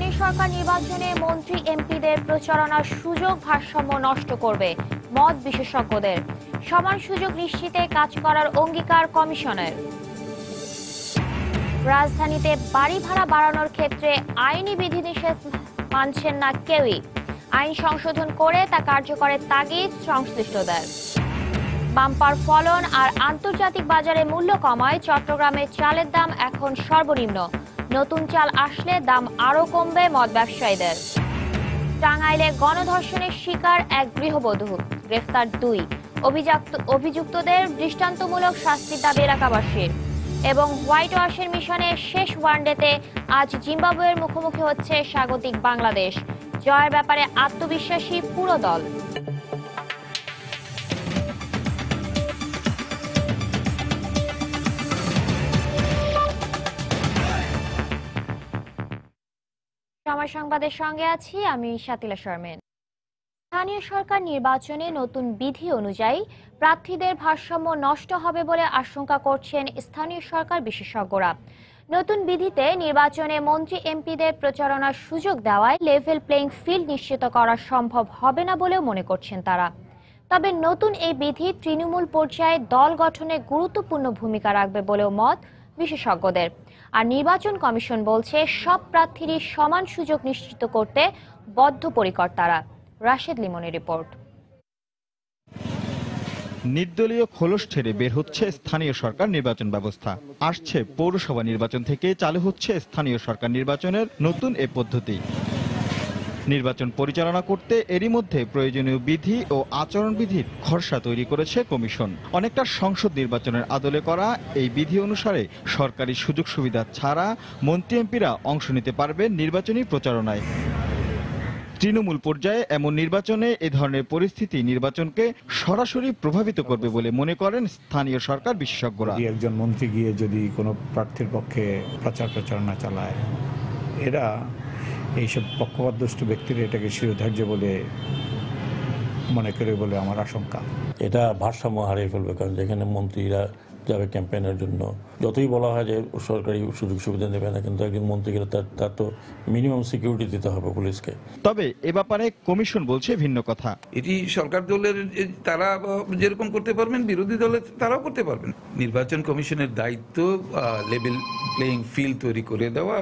স্থানীয় সরকার নির্বাচনে মন্ত্রী এমপিদের প্রচারণার সুযোগ ভারসাম্য নষ্ট করবে মত বিশেষজ্ঞদের। সমান সুযোগ নিশ্চিতে কাজ করার অঙ্গীকার কমিশনের। রাজধানীতে বাড়ি ভাড়া বাড়ানোর ক্ষেত্রে আইনি বিধিনিষেধ মানছেন না কেউই। আইন সংশোধন করে তা কার্যকরের তাগিদ সংশ্লিষ্টদের। বাম্পার ফলন আর আন্তর্জাতিক বাজারে মূল্য কমায় চট্টগ্রামে চালের দাম এখন সর্বনিম্ন। নতুন চাল আসলে দাম আরও কমবে মদ ব্যবসায়ীদের। টাঙ্গাইলে গণধর্ষণের শিকার এক গৃহবধূ, গ্রেফতার 2। অভিযুক্তদের দৃষ্টান্তমূলক শাস্তির দাবি এলাকাবাসীর। এবং হোয়াইট ওয়াশের মিশনের শেষ ওয়ানডেতে আজ জিম্বাবুয়ের মুখোমুখি হচ্ছে স্বাগতিক বাংলাদেশ। জয়ের ব্যাপারে আত্মবিশ্বাসী পুরো দল। সময় সংবাদের সঙ্গে আছি আমি শাতিলা শর্মেন। স্থানীয় সরকার নির্বাচনে নতুন বিধি অনুযায়ী প্রার্থীদের ভারসাম্য নষ্ট হবে বলে আশঙ্কা করছেন স্থানীয় সরকার বিশেষজ্ঞরা। নতুন বিধিতে নির্বাচনে মন্ত্রী এমপিদের প্রচারণার সুযোগ দেওয়ায় লেভেল প্লেইং ফিল্ড নিশ্চিত করা সম্ভব হবে না বলেও মনে করছেন তারা। তবে নতুন এই বিধি তৃণমূল পর্যায়ে দল গঠনে গুরুত্বপূর্ণ ভূমিকা রাখবে বলেও মত বিশেষজ্ঞদের। আর নির্বাচন কমিশন বলছে সব প্রার্থীরই সমান সুযোগ নিশ্চিত করতে বদ্ধপরিকর তারা। রাশেদ লিমনের রিপোর্ট। নির্দলীয় খোলস ছেড়ে বের হচ্ছে স্থানীয় সরকার নির্বাচন ব্যবস্থা। আসছে পৌরসভা নির্বাচন থেকে চালু হচ্ছে স্থানীয় সরকার নির্বাচনের নতুন এ পদ্ধতি। নির্বাচন পরিচালনা করতে এরই মধ্যে প্রয়োজনীয় বিধি ও আচরণবিধির খসড়া তৈরি করেছে কমিশন। অনেকটা সংসদ নির্বাচনের আদলে করা এই বিধি অনুসারে সরকারি সুযোগ সুবিধা ছাড়া মন্ত্রী এমপিরা অংশ নিতে পারবেন নির্বাচনী প্রচারণায়। তৃণমূল পর্যায়ে এমন নির্বাচনে এ ধরনের পরিস্থিতি নির্বাচনকে সরাসরি প্রভাবিত করবে বলে মনে করেন স্থানীয় সরকার বিশেষজ্ঞরা। একজন মন্ত্রী গিয়ে যদি কোনো প্রার্থীর পক্ষে প্রচারণা চালায়, এরা এইসব পক্ষপাতদুষ্ট ব্যক্তিরা এটাকে শিরোধার্য বলে মনে করে বলে আমার আশঙ্কা। এটা ভারসাম্য হারিয়ে ফেলবে, কারণ যেখানে মন্ত্রীরা যাবে ক্যাম্পেইনের জন্য, যতই বলা হয় যে সরকারি সুযোগ সুবিধা দেবে না, কিন্তু একজন মন্ত্রীকে তার তো মিনিমাম সিকিউরিটি দিতে হবে পুলিশকে। তবে এ ব্যাপারে কমিশন বলছে ভিন্ন কথা। এটি সরকার দলের তারা যেরকম করতে পারবেন, বিরোধী দলের তারাও করতে পারবেন। নির্বাচন কমিশনের দায়িত্ব লেভেল প্লেইং ফিল্ড তৈরি করে দেওয়া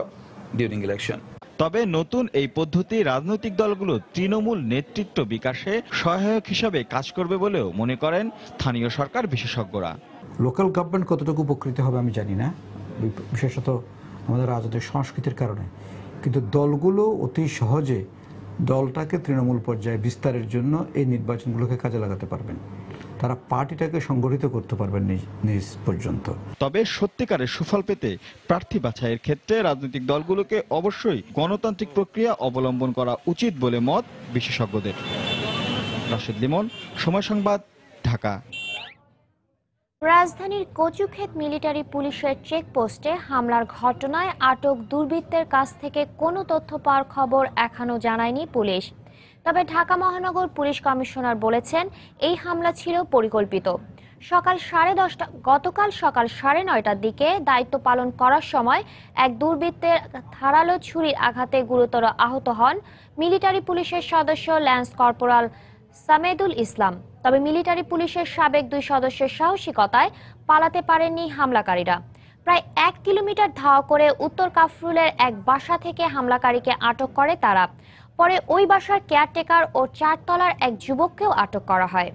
ডিউরিং ইলেকশন। তবে নতুন এই পদ্ধতি রাজনৈতিক দলগুলো তৃণমূল নেতৃত্ব বিকাশে সহায়ক হিসাবে কাজ করবে বলেও মনে করেন স্থানীয় সরকার বিশেষজ্ঞরা। লোকাল গভর্নমেন্ট কতটুকু উপকৃত হবে আমি জানি না, বিশেষত আমাদের রাজনৈতিক সংস্কৃতির কারণে, কিন্তু দলগুলো অতি সহজে দলটাকে তৃণমূল পর্যায়ে বিস্তারের জন্য এই নির্বাচনগুলোকে কাজে লাগাতে পারবেন। তারা পার্টিটাকে সংগঠিত করতে পারবেন নিজ পর্যন্ত। তবে সত্যিকারের সুফল পেতে প্রার্থী বাছাইয়ের ক্ষেত্রে রাজনৈতিক দলগুলোকে অবশ্যই গণতান্ত্রিক প্রক্রিয়া অবলম্বন করা উচিত বলে মত বিশেষজ্ঞদের। রাশেদ লিমন, সময় সংবাদ, ঢাকা। রাজধানীর কচুক্ষেত মিলিটারি পুলিশের চেকপোস্টে হামলার ঘটনায় আটক দুর্বৃত্তের কাছ থেকে কোনো তথ্য পাওয়ার খবর এখনো জানায়নি পুলিশ। তবে ঢাকা মহানগর পুলিশ কমিশনার বলেছেন এই হামলা ছিল পরিকল্পিত। গতকাল সকাল 9:30টার দিকে দায়িত্ব পালন করার সময় এক দুর্বৃত্তের ধারালো ছুরির আঘাতে গুরুতর আহত হন মিলিটারি পুলিশের সদস্য ল্যান্স কর্পোরাল সামেদুল ইসলাম। তবে মিলিটারি পুলিশের সাবেক 2 সদস্যের সাহসিকতায় পালাতে পারেননি হামলাকারীরা। প্রায় 1 কিলোমিটার ধাওয়া করে উত্তর কাফরুলের এক বাসা থেকে হামলাকারীকে আটক করে তারা। পরে ওই বাসার কেয়ারটেকার ও 4 তলার এক যুবককেও আটক করা হয়।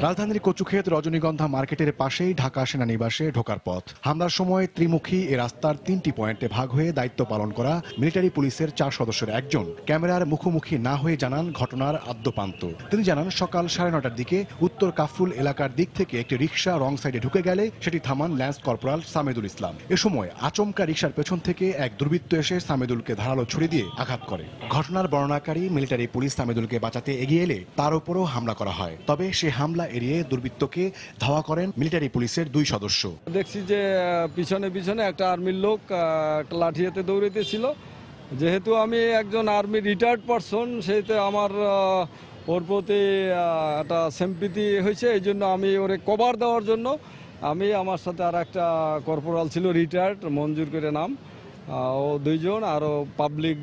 রাজধানীর কচুক্ষেত রজনীগন্ধা মার্কেটের পাশেই ঢাকা সেনানিবাসে ঢোকার পথ। হামলার সময় ত্রিমুখী এ রাস্তার 3টি পয়েন্টে ভাগ হয়ে দায়িত্ব পালন করা মিলিটারি পুলিশের 4 সদস্যের একজন ক্যামেরার মুখোমুখি না হয়ে জানান ঘটনার আদ্যপান্ত। তিনি জানান সকাল 9:30টার দিকে উত্তর কাফরুল এলাকার দিক থেকে একটি রিকশা রং সাইডে ঢুকে গেলে সেটি থামান ল্যান্স কর্পোরাল সামেদুল ইসলাম। এ সময় আচমকা রিকশার পেছন থেকে এক দুর্বৃত্ত এসে সামেদুলকে ধারালো ছুরি দিয়ে আঘাত করে। ঘটনার বর্ণনাকারী মিলিটারি পুলিশ সামেদুলকে বাঁচাতে এগিয়ে এলে তার উপরও হামলা করা হয়। তবে সে হামলা এড়িয়ে দুর্বৃত্তকে ধাওয়া করেন মিলিটারি পুলিশের 2 সদস্য। দেখছি যে পিছনে একটা আর্মির লোক একটা লাঠি হাতে দৌড়াইতেছিল। যেহেতু আমি একজন আর্মি রিটায়ার্ড পারসন, সেহেতু আমার ওর প্রতি একটা সিম্প্যাথি হয়েছে। এই জন্য আমি ওরে কভার দেওয়ার জন্য আমার সাথে আর একটা কর্পোরাল ছিল রিটায়ার্ড, মঞ্জুর করে নাম, ও 2 জন, আরও পাবলিক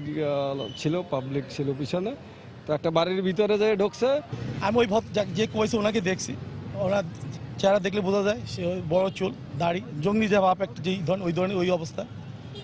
ছিল পিছনে। তো একটা বাড়ির ভিতরে যেয়ে ঢুকছে। আমি ওই যে কইছে ওনাকে দেখছি, ওনার চেহারা দেখলে বোঝা যায় সে বড় চুল, দাড়ি, জঙ্গলি যে বাপ একটা যেই ধরনের ওই অবস্থা,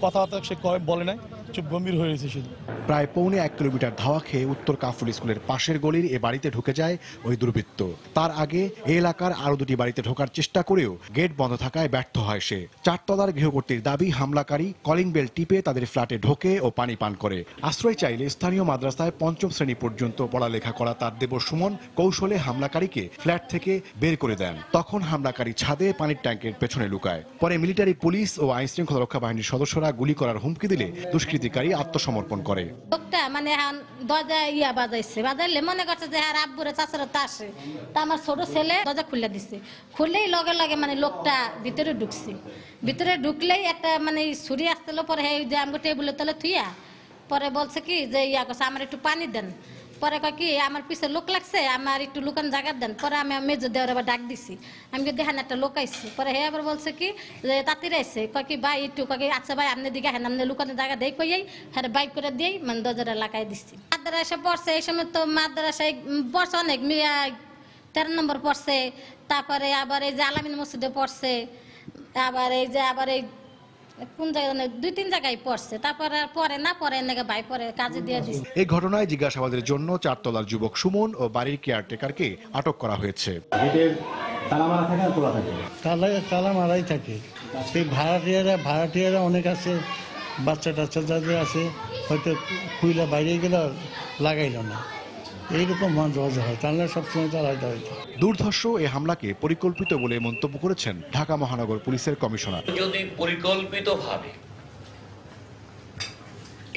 কথাবার্তা সে বলে নাই, চুপ গম্ভীর হয়ে রয়েছে শুধু। প্রায় পৌনে 1 কিলোমিটার ধাওয়া খেয়ে উত্তর কাফরুল স্কুলের পাশের গলির এ বাড়িতে ঢুকে যায় ওই দুর্বৃত্ত। তার আগে এ এলাকার আরো 2টি বাড়িতে ঢোকার চেষ্টা করেও গেট বন্ধ থাকায় ব্যর্থ হয় সে। 4 তলার গৃহকর্ত্রীর দাবি, হামলাকারী কলিং বেল টিপে তাদের ফ্ল্যাটে ঢোকে ও পানি পান করে। আশ্রয় চাইলে স্থানীয় মাদ্রাসায় 5ম শ্রেণী পর্যন্ত পড়ালেখা করা তার দেবর সুমন কৌশলে হামলাকারীকে ফ্ল্যাট থেকে বের করে দেন। তখন হামলাকারী ছাদে পানির ট্যাঙ্কের পেছনে লুকায়। পরে মিলিটারি পুলিশ ও আইন শৃঙ্খলা রক্ষা বাহিনীর সদস্যরা গুলি করার হুমকি দিলে দুষ্কৃতিকারী আত্মসমর্পণ করে। লোকটা মানে দরজা বাজাইলে মনে করছে যে হ্যাঁ আব্বুরে চাচারা তো আসে, তা আমার ছোট ছেলে দরজা খুলে দিচ্ছে। খুললেই লগে লগে মানে লোকটা ভিতরে ঢুকলেই একটা মানে ছুরি আসছিল। পরে যে আমাকে টেবিলের তলে থুইয়া পরে বলছে কি যে করছে আমার একটু পানি দেন। পরে কয় কি আমার পিছে লোক লাগছে, আমার একটু লুকান জায়গা দেন। পরে আমি মেজর দেওয়ার আবার ডাক দিছি, আমি দেখেন একটা লোক আইছে। পরে হে আবার বলছে কি যে তাঁতির আইছে, কয় কি ভাই একটু কয় কি আচ্ছা ভাই আপনি দিকে হেন আপনি লুকানোর জায়গা দেয় কইয়াই হ্যাঁ বাইক করে দিয়েই মানে দরজাটা লাগাই দিচ্ছি। মাদ্রাসা পড়ছে এই সময়, তো মাদ্রাসায় পড়ছে অনেক, 13 নম্বর পড়ছে। তারপরে আবার এই যে আলামিন মসজিদে পড়ছে, আবার এই কোন জায়গায় 2-3 জায়গায় পড়ছে। তারপরে পরে না পরে এনেকে ভাই পরে কাজে দিয়ে দিচ্ছে। এই ঘটনায় জিজ্ঞাসাবাদের জন্য 4 তলার যুবক সুমন ও বাড়ির কেয়ারটেকারকে আটক করা হয়েছে। তালা মারাই থাকে। সেই ভাড়াটিয়ারা অনেক আছে, বাচ্চা টাচ্চা যাদের আছে হয়তো খুইলা বাইরে গেলে লাগাইল না, এইরকম মজা হয়, তাহলে সবসময় তালাইতে হয়তো। দুর্ধর্ষ এই হামলাকে পরিকল্পিত বলে মন্তব্য করেছেন ঢাকা মহানগর পুলিশের কমিশনার। যদি পরিকল্পিতভাবে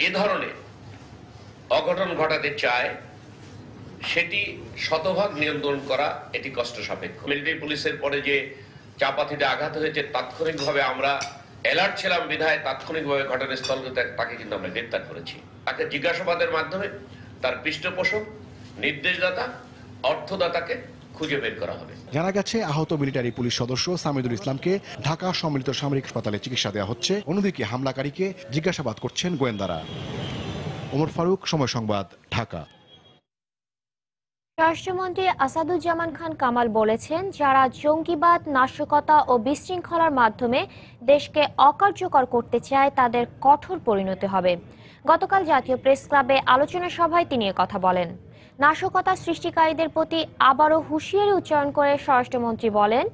এ ধরনের অঘটন ঘটাতে চায়, সেটি শতভাগ নিয়ন্ত্রণ করা এটি কষ্ট সাপেক্ষ। মিলিটারি পুলিশের পরে যে চাপাতিতে আঘাত হয়েছে, তাৎক্ষণিকভাবে আমরা অ্যালার্ট ছিলাম বিধায় তাৎক্ষণিকভাবে ঘটনাস্থল তাকে কিন্তু আমরা গ্রেপ্তার করেছি। তাকে জিজ্ঞাসাবাদের মাধ্যমে তার পৃষ্ঠপোষক, নির্দেশদাতা, অর্থদাতাকে খুঁজে বের করা হবে। জানা গেছে আহত মিলিটারি পুলিশ সদস্য সামিদুল ইসলামকে ঢাকা সম্মিলিত সামরিক হাসপাতালে চিকিৎসা দেওয়া হচ্ছে। অন্যদিকে হামলাকারীকে জিজ্ঞাসাবাদ করছেন গোয়েন্দারা। ওমর ফারুক, সময় সংবাদ, ঢাকা। স্বরাষ্ট্রমন্ত্রী আসাদুজ্জামান খান কামাল বলেছেন, যারা জঙ্গিবাদ, নাশকতা ও বিশৃঙ্খলার মাধ্যমে দেশকে অকার্যকর করতে চায় তাদের কঠোর পরিণতি হবে। গতকাল জাতীয় প্রেস ক্লাবে আলোচনা সভায় তিনি কথা বলেন। নাশকতা সৃষ্টিকারীদের প্রতি আবারও হুঁশিয়ারি উচ্চারণ করে স্বরাষ্ট্রমন্ত্রী বলেন,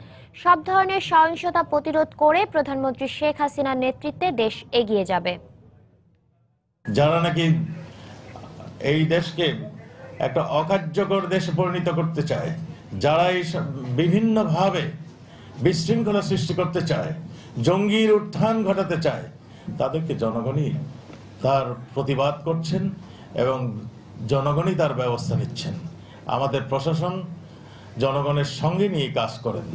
সব ধরনের সহিংসতা প্রতিরোধ করে প্রধানমন্ত্রী শেখ হাসিনার নেতৃত্বে দেশ এগিয়ে যাবে। যারা নাকি এই দেশকে একটা অকার্যকর দেশে পরিণত করতে চায়, যারা এই বিভিন্নভাবে বিশৃঙ্খলা সৃষ্টি করতে চায়, জঙ্গির উত্থান ঘটাতে চায়, তাদেরকে জনগণই তার প্রতিবাদ করছেন এবং জনগণই তার ব্যবস্থা নিচ্ছেন। আমাদের প্রশাসন জনগণের সঙ্গে নিয়ে কাজ করেন।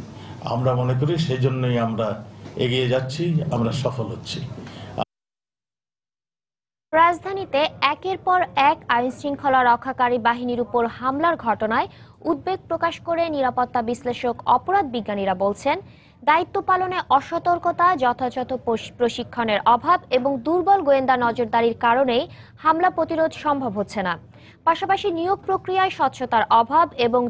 আমরা মনে করি সেই জন্যই আমরা এগিয়ে যাচ্ছি, আমরা সফল হচ্ছি। রাজধানীতে একের পর এক আইন শৃঙ্খলা রক্ষাকারী বাহিনীর উপর হামলার ঘটনায় উদ্বেগ প্রকাশ করে নিরাপত্তা বিশ্লেষক, অপরাধ বিজ্ঞানীরা বলছেন, দায়িত্ব পালনে অসতর্কতা, যথাযথ প্রশিক্ষণের অভাব এবং দুর্বল গোয়েন্দা নজরদারির কারণেই হামলা প্রতিরোধ সম্ভব হচ্ছে না। পাশাপাশি নিয়োগ প্রক্রিয়ায় স্বচ্ছতার অভাব এবং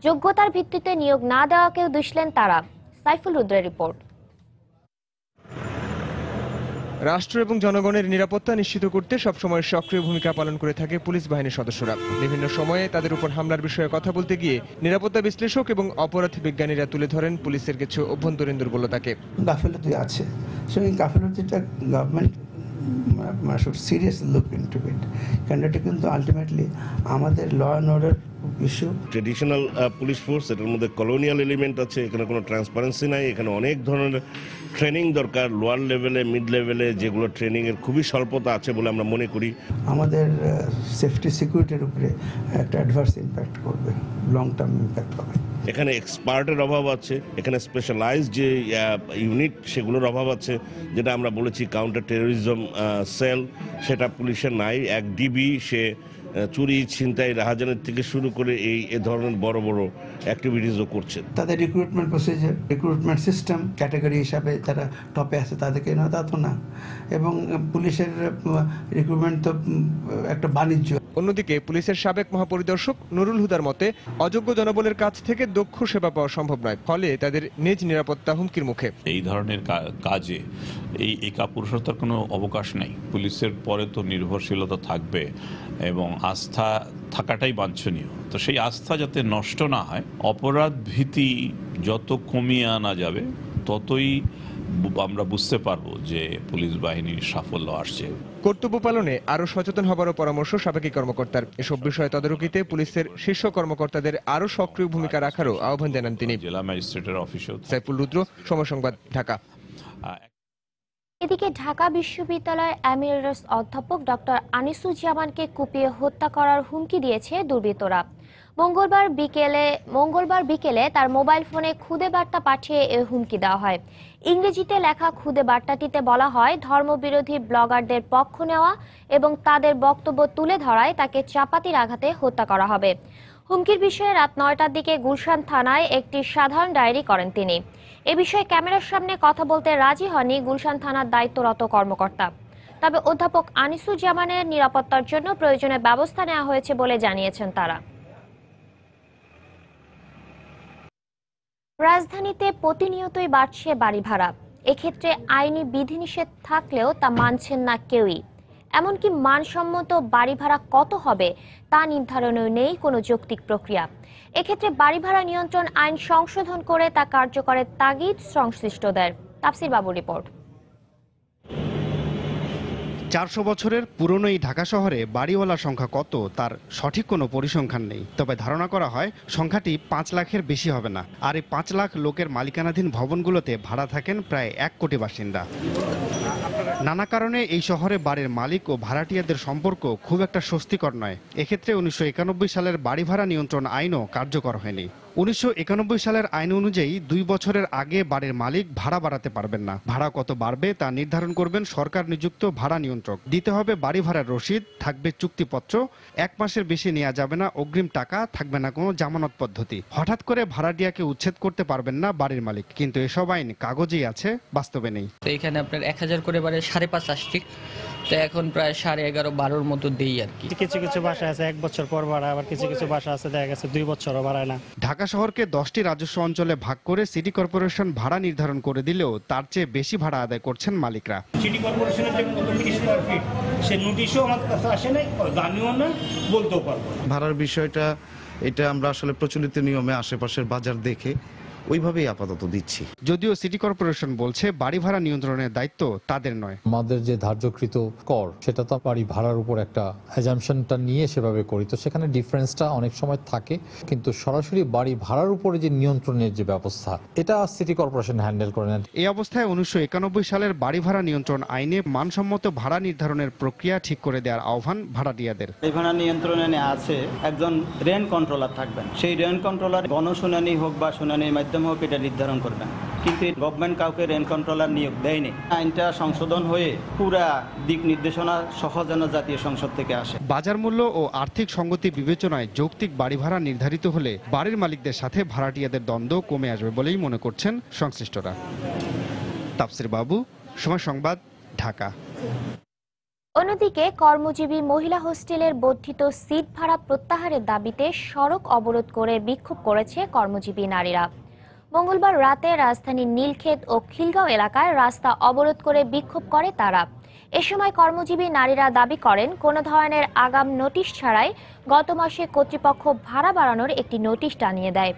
যোগ্যতার ভিত্তিতে নিয়োগ না দেওয়াকেও দুষলেন তারা। সাইফুল রুদ্রের রিপোর্ট। রাষ্ট্র এবং জনগণের নিরাপত্তা নিশ্চিত করতে সবসময় সক্রিয় ভূমিকা পালন করে থাকে পুলিশ বাহিনীর সদস্যরা। বিভিন্ন সময়ে তাদের উপর হামলার বিষয়ে কথা বলতে গিয়ে নিরাপত্তা বিশ্লেষক এবং অপরাধ বিজ্ঞানীরা তুলে ধরেন পুলিশের কিছু অভ্যন্তরীণ দুর্বলতাকে। গাফিলতি আছে, সেই গাফিলতিটা government should seriously look into it, কারণ এটা কিন্তু আলটিমেটলি আমাদের law and order issue. Traditional police force, এটার মধ্যে কলোনিয়াল এলিমেন্ট আছে, এখানে কোনো ট্রান্সপারেন্সি নাই, এখানে অনেক ধরনের ট্রেনিং দরকার, লোয়ার লেভেলে, মিড লেভেলে, যেগুলো ট্রেনিংয়ের খুবই স্বল্পতা আছে বলে আমরা মনে করি। আমাদের সেফটি সিকিউরিটির উপরে একটা অ্যাডভার্স ইম্প্যাক্ট করবে, লং টার্ম ইম্প্যাক্ট হবে। এখানে এক্সপার্টের অভাব আছে, এখানে স্পেশালাইজড যে ইউনিট সেগুলোর অভাব আছে, যেটা আমরা বলেছি কাউন্টার টেরোরিজম সেল, সেটা পুলিশের নাই। এক ডিবি সে চুরি, ছিনতাই, রাহাজানের থেকে শুরু করে এ ধরনের বড় বড় অ্যাক্টিভিটিসও করছে। তাদের recruitment procedure, recruitment system category হিসাবে যারা টপে আছে তাদেরকে না, তা তো না। এবং পুলিশের রিক্রুটমেন্ট তো একটা বাণিজ্য। অন্যদিকে পুলিশের সাবেক মহাপরিদর্শক নুরুল হুদার মতে অযোগ্য জনবলের কাছ থেকে দক্ষ সেবা পাওয়া সম্ভব নয়, ফলে তাদের নিজ নিরাপত্তা হুমকির মুখে। এই ধরনের কাজে এই কাপুরুষতার কোনো অবকাশ নেই। পুলিশের পরে তো নির্ভরশীলতা থাকবে এবং আস্থা থাকাটাই বাঞ্ছনীয়। তো সেই আস্থা যাতে নষ্ট না হয়, অপরাধ ভীতি যত কমিয়ে আনা যাবে ততই আমরা বুঝতে পারবো যে পুলিশ বাহিনীর সাফল্য আসছে। কর্তব্য পালনে আরো সচেতন হবারও পরামর্শ সাবেক কর্মকর্তার। এসব বিষয়ে তদারকিতে পুলিশের শীর্ষ কর্মকর্তাদের আরো সক্রিয় ভূমিকা রাখারও আহ্বান জানান তিনি। জেলা ম্যাজিস্ট্রেটের অফিসে। সাইফুল রুদ্র, সময় সংবাদ, ঢাকা। এদিকে ঢাকা বিশ্ববিদ্যালয়ের এমিরেটস অধ্যাপক ডক্টর আনিসুজ্জামানকে কুপিয়ে হত্যা করার হুমকি দিয়েছে দুর্বৃত্তরা। মঙ্গলবার বিকেলে তার মোবাইল ফোনে খুদে বার্তা পাঠিয়ে এ হুমকি দেওয়া হয়। ইংরেজিতে লেখা খুদে বার্তাটিতে বলা হয়, ধর্মবিরোধী ব্লগারদের পক্ষ নেওয়া এবং তাদের বক্তব্য তুলে ধরায় তাকে চাপাতির আঘাতে হত্যা করা হবে। হুমকির বিষয়ে রাত 9টার দিকে গুলশান থানায় একটি সাধারণ ডায়েরি করেন তিনি। এ বিষয়ে ক্যামেরার সামনে কথা বলতে রাজি হননি গুলশান থানার দায়িত্বরত কর্মকর্তা। তবে অধ্যাপক আনিসুজ্জামানের নিরাপত্তার জন্য প্রয়োজনীয় ব্যবস্থা নেওয়া হয়েছে বলে জানিয়েছেন তারা। রাজধানীতে প্রতিনিয়তই বাড়ছে বাড়ি ভাড়া। এক্ষেত্রে আইনি বিধিনিষেধ থাকলেও তা মানছেন না কেউই। এমনকি মানসম্মত বাড়ি ভাড়া কত হবে তা নির্ধারণেও নেই কোনো যৌক্তিক প্রক্রিয়া। এক্ষেত্রে বাড়ি ভাড়া নিয়ন্ত্রণ আইন সংশোধন করে তা কার্যকরের তাগিদ সংশ্লিষ্টদের। তাফসির বাবুর রিপোর্ট। 400 বছরের পুরনো এই ঢাকা শহরে বাড়িওয়ালার সংখ্যা কত তার সঠিক কোনো পরিসংখ্যান নেই। তবে ধারণা করা হয় সংখ্যাটি 5 লাখের বেশি হবে না। আর এই 5 লাখ লোকের মালিকানাধীন ভবনগুলোতে ভাড়া থাকেন প্রায় 1 কোটি বাসিন্দা। নানা কারণে এই শহরে বাড়ির মালিক ও ভাড়াটিয়াদের সম্পর্ক খুব একটা স্বস্তিকর নয়। এক্ষেত্রে 1991 সালের বাড়ি ভাড়া নিয়ন্ত্রণ আইনও কার্যকর হয়নি। 1991 সালের আইন অনুযায়ী 2 বছরের আগে বাড়ির মালিক ভাড়া বাড়াতে পারবেন না। ভাড়া কত বাড়বে তা নির্ধারণ করবেন সরকার নিযুক্ত ভাড়া নিয়ন্ত্রক। দিতে হবে বাড়ি ভাড়ার রসিদ, থাকবে চুক্তিপত্র, 1 মাসের বেশি নেওয়া যাবে না অগ্রিম টাকা, থাকবে না কোনো জামানত পদ্ধতি। হঠাৎ করে ভাড়াটিয়াকে উচ্ছেদ করতে পারবেন না বাড়ির মালিক। কিন্তু এসব আইন কাগজেই আছে, বাস্তবে নেই। তো এখানে আপনার 1000 করে বাড়ে 5.5 আসছে, তো এখন প্রায় 11.5-12 মতো দেই আর কি। কিছু কিছু বাসা আছে 1 বছর পর বাড়ায়, আবার কিছু কিছু বাসা আছে দেখা গেছে 2 বছরও বাড়ায় না। ঢাকা শহরকে 10টি রাজস্ব অঞ্চলে ভাগ করে সিটি কর্পোরেশন ভাড়া নির্ধারণ করে দিলেও তার চেয়ে বেশি ভাড়া আদায় করছেন মালিকরা। সিটি কর্পোরেশনের যে 30 স্কয়ার ফিট সে নোটিশও আমার কাছে আসে নাই, জানিও না, বলতেও পারবো। ভাড়ার বিষয়টা এটা আমরা আসলে প্রচলিত নিয়মে আশেপাশের বাজার দেখে ওইভাবেই আপাতত দিচ্ছি। যদিও সিটি কর্পোরেশন বলছে বাড়ি ভাড়া নিয়ন্ত্রণের দায়িত্ব তাদের নয়। আমাদের যে ধার্যকৃত কর সেটা তো বাড়ি ভাড়ার উপর একটা অ্যাজাম্পশনটা নিয়ে সেভাবে করি, তো সেখানে ডিফারেন্সটা অনেক সময় থাকে। কিন্তু সরাসরি বাড়ি ভাড়ার উপরে যে নিয়ন্ত্রণের যে ব্যবস্থা, এটা সিটি কর্পোরেশন হ্যান্ডেল করে নেন। এই অবস্থায় 1991 সালের বাড়ি ভাড়া নিয়ন্ত্রণ আইনে মানসম্মত ভাড়া নির্ধারণের প্রক্রিয়া ঠিক করে দেওয়ার আহ্বান ভাড়াটিয়াদের। এই ভাড়া নিয়ন্ত্রণে আছে একজন রেন্ট কন্ট্রোলার থাকবেন। সেই রেন্ট কন্ট্রোলার গণশুনানি হোক বা শুনানির মাধ্যমে হোক এটা নির্ধারণ করবেন। কিন্তু গভর্নমেন্ট কাউকে রেন্ট কন্ট্রোলার নিয়োগ দেয়নি। আইনটা সংশোধন হয়ে পুরা দিক নির্দেশনা সহ যেন জাতীয় সংসদ থেকে আসে। বাজার মূল্য ও আর্থিক সঙ্গতি বিবেচনায় যৌক্তিক বাড়ি ভাড়া নির্ধারিত হলে বাড়ির মালিকদের সাথে ভাড়াটিয়াদের দ্বন্দ্ব কমে আসবে বলেই মনে করছেন সংশ্লিষ্টরা। তাফসির বাবু, সময় সংবাদ, ঢাকা। অন্যদিকে কর্মজীবী মহিলা হোস্টেলের বর্ধিত সিট ভাড়া প্রত্যাহারের দাবিতে সড়ক অবরোধ করে বিক্ষোভ করেছে কর্মজীবী নারীরা। মঙ্গলবার রাতে রাজধানীর নীলক্ষেত ও খিলগাঁও এলাকায় রাস্তা অবরোধ করে বিক্ষোভ করে তারা। এ সময় কর্মজীবী নারীরা দাবি করেন, কোনো ধরনের আগাম নোটিশ ছাড়াই গত মাসে কর্তৃপক্ষ ভাড়া বাড়ানোর একটি নোটিশ টানিয়ে দেয়,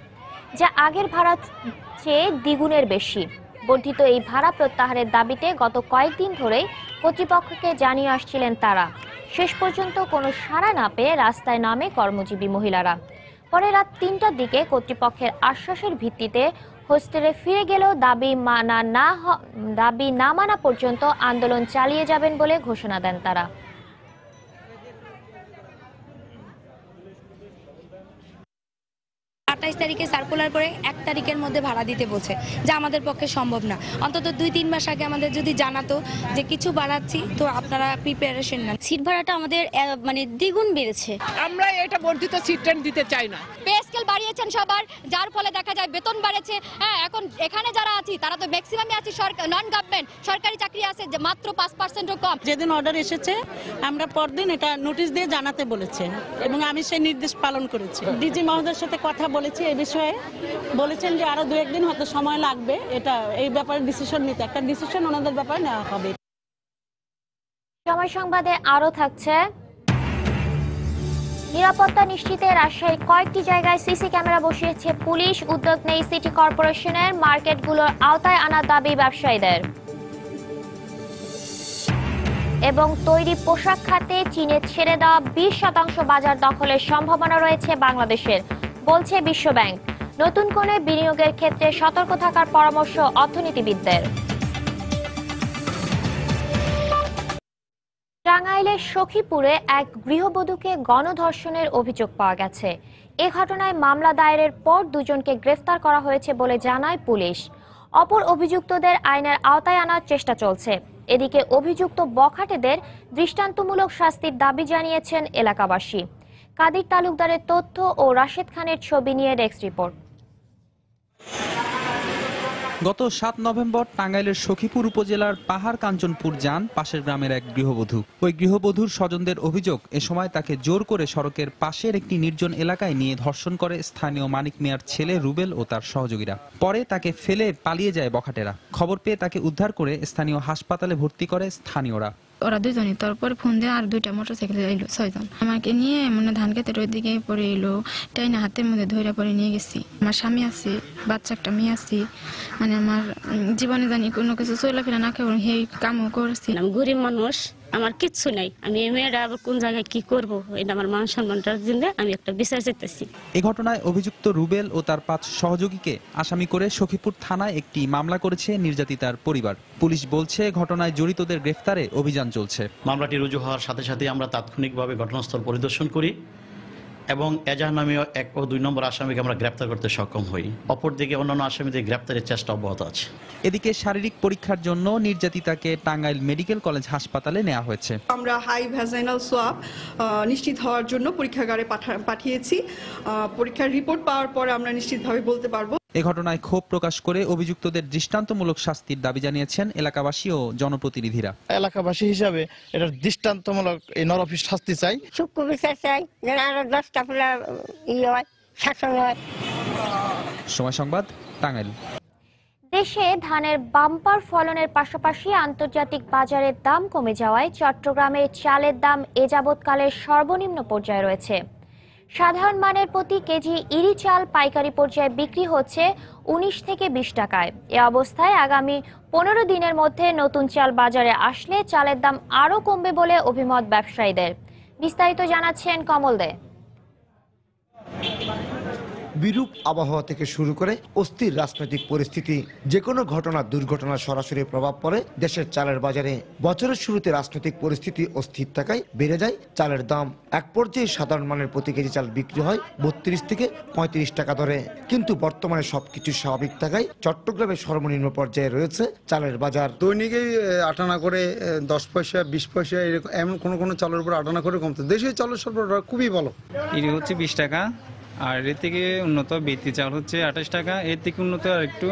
যা আগের ভাড়া চেয়ে দ্বিগুণের বেশি। বর্ধিত এই ভাড়া প্রত্যাহারের দাবিতে গত কয়েকদিন ধরেই কর্তৃপক্ষকে জানিয়ে আসছিলেন তারা। শেষ পর্যন্ত কোনো সাড়া না পেয়ে রাস্তায় নামে কর্মজীবী মহিলারা। পরে রাত 3টার দিকে কর্তৃপক্ষের আশ্বাসের ভিত্তিতে হোস্টেলে ফিরে গেলেও দাবি না মানা পর্যন্ত আন্দোলন চালিয়ে যাবেন বলে ঘোষণা দেন তারা। 28 তারিখে সার্কুলার করে 1 তারিখের মধ্যে ভাড়া দিতে বলছে, যা আমাদের পক্ষে সম্ভব না। অন্তত 2-3 মাস আগে আমাদের যদি জানাতো যে কিছু বাড়াচ্ছি, তো আপনারা প্রিপারেশন নেন। সিট ভাড়াটা আমাদের মানে দ্বিগুণ বেড়েছে। আমরা এটা বর্ধিত সিট রেন্ট দিতে চাই না। পে স্কেল বাড়িয়েছেন সবার, যার ফলে দেখা যায় বেতন বাড়েছে। হ্যাঁ, এখন এখানে যারা আছি তারা তো ম্যাক্সিমামই আছি নন গভর্নমেন্ট, সরকারি চাকরি আছে যে মাত্র 5%ও কম। যেদিন অর্ডার এসেছে আমরা পরদিন এটা নোটিশ দিয়ে জানাতে বলেছে এবং আমি সেই নির্দেশ পালন করেছি। ডিজি মহোদয়ের সাথে কথা বলেছি এই বিষয়ে, বলেছেন যে আরো 2-1 দিন হয়তো সময় লাগবে এটা এই ব্যাপারে ডিসিশন নিতে, একটা ডিসিশন ওনাদের ব্যাপারে নেওয়া হবে। সময় সংবাদে আরো থাকছে, নিরাপত্তা নিশ্চিতে রাজশাহীর কয়েকটি জায়গায় সিসি ক্যামেরা বসিয়েছে পুলিশ। উদ্যোগ নেই সিটি কর্পোরেশনের, মার্কেটগুলোর আওতায় আনার দাবি ব্যবসায়ীদের। এবং তৈরি পোশাক খাতে চীনে ছেড়ে দেওয়া 20% বাজার দখলের সম্ভাবনা রয়েছে বাংলাদেশের, বলছে বিশ্বব্যাংক। নতুন করে বিনিয়োগের ক্ষেত্রে সতর্ক থাকার পরামর্শ অর্থনীতিবিদদের। টাঙ্গাইলের সখীপুরে এক গৃহবধূকে গণধর্ষণের অভিযোগ পাওয়া গেছে। এ ঘটনায় মামলা দায়েরের পর দুজনকে গ্রেফতার করা হয়েছে বলে জানায় পুলিশ। অপর অভিযুক্তদের আইনের আওতায় আনার চেষ্টা চলছে। এদিকে অভিযুক্ত বখাটেদের দৃষ্টান্তমূলক শাস্তির দাবি জানিয়েছেন এলাকাবাসী। কাদির তালুকদারের তথ্য ও রাশেদ খানের ছবি নিয়ে ডেস্ক রিপোর্ট। গত 7 নভেম্বর টাঙ্গাইলের সখীপুর উপজেলার পাহাড় কাঞ্চনপুর যান পাশের গ্রামের এক গৃহবধূ। ওই গৃহবধূর স্বজনদের অভিযোগ, এ সময় তাকে জোর করে সড়কের পাশের একটি নির্জন এলাকায় নিয়ে ধর্ষণ করে স্থানীয় মানিক মিয়ার ছেলে রুবেল ও তার সহযোগীরা। পরে তাকে ফেলে পালিয়ে যায় বখাটেরা। খবর পেয়ে তাকে উদ্ধার করে স্থানীয় হাসপাতালে ভর্তি করে স্থানীয়রা। ওরা দুজনই, তারপর ফোন দিয়ে আর 2টা মোটরসাইকেলে এলো 6 জন। আমাকে নিয়ে মানে ধান খেতের ওই দিকে পরে এলো, তাই না হাতের মধ্যে ধরে পরে নিয়ে গেছি। আমার স্বামী আছে, বাচ্চা একটা মেয়ে আছে, মানে আমার জীবনে জানি কোনো কিছু চলাফেরা না খেয়ে সেই কামও করছি। আমি গরিব মানুষ, আমার কিচ্ছু নাই। আমি এই মেয়েরা আবার কোন জায়গায় কি করবো, এটা আমার মান সম্মানটার জন্য আমি একটা বিচার চাইতেছি। এই ঘটনায় অভিযুক্ত রুবেল ও তার 5 সহযোগীকে আসামি করে সখীপুর থানায় একটি মামলা করেছে নির্যাতিতার পরিবার। পুলিশ বলছে ঘটনায় জড়িতদের গ্রেফতারে অভিযান চলছে। মামলাটি রুজু হওয়ার সাথে সাথে আমরা তাৎক্ষণিকভাবে ঘটনাস্থল পরিদর্শন করি এবং এজাহার নামীয় 1 ও 2 নম্বর আসামিকে আমরা গ্রেপ্তার করতে সক্ষম হই। অপরদিকে অন্যান্য আসামিদের গ্রেপ্তারের চেষ্টা অব্যাহত আছে। এদিকে শারীরিক পরীক্ষার জন্য নির্যাতিতাকে টাঙ্গাইল মেডিকেল কলেজ হাসপাতালে নেওয়া হয়েছে। আমরা হাই ভ্যাজাইনাল সোয়াব নিশ্চিত হওয়ার জন্য পরীক্ষাগারে পাঠিয়েছি। পরীক্ষার রিপোর্ট পাওয়ার পরে আমরা নিশ্চিতভাবে বলতে পারবো। এ ঘটনায় ক্ষোভ প্রকাশ করে অভিযুক্তদের দৃষ্টান্তমূলক শাস্তির দাবি জানিয়েছেন এলাকাবাসী ও জনপ্রতিনিধিরা। এলাকাবাসী হিসাবে এটার দৃষ্টান্তমূলক এই নরফিস শাস্তি চাই, সূক্ষ্ম বিচার চাই, যেন আরো 10টা ফুলা শাসন হয়। সময় সংবাদ, টাঙ্গাইল। দেশে ধানের বাম্পার ফলনের পাশাপাশি আন্তর্জাতিক বাজারের দাম কমে যাওয়ায় চট্টগ্রামের চালের দাম এ যাবৎকালের সর্বনিম্ন পর্যায়ে রয়েছে। সাধারণ মানের প্রতি কেজি ইরি চাল পাইকারি পর্যায়ে বিক্রি হচ্ছে 19 থেকে 20 টাকায়। এ অবস্থায় আগামী 15 দিনের মধ্যে নতুন চাল বাজারে আসলে চালের দাম আরও কমবে বলে অভিমত ব্যবসায়ীদের। বিস্তারিত জানাচ্ছেন কমল দে। বিরূপ আবহাওয়া থেকে শুরু করে অস্থির রাজনৈতিক পরিস্থিতি, যে কোনো ঘটনা দুর্ঘটনার সরাসরি প্রভাব পড়ে দেশের চালের বাজারে। বছরের শুরুতে রাজনৈতিক পরিস্থিতি অস্থির থাকায় বেড়ে যায় চালের দাম। এক পর্যায়ে সাধারণ মানের প্রতি কেজি চাল বিক্রি হয় 32 থেকে 35 টাকা দরে। কিন্তু বর্তমানে সবকিছু স্বাভাবিক থাকায় চট্টগ্রামের সর্বনিম্ন পর্যায়ে রয়েছে চালের বাজার। দৈনিকই 8 আনা করে 10 পয়সা 20 পয়সা এরকম, এমন কোনো চালের উপর 8 আনা করে কমতো। দেশে চালের সরবরাহ খুবই ভালো। ইরি হচ্ছে 20 টাকা, আর এর থেকে উন্নত বিত্তি চাল হচ্ছে 28 টাকা, এর থেকে উন্নত আর একটু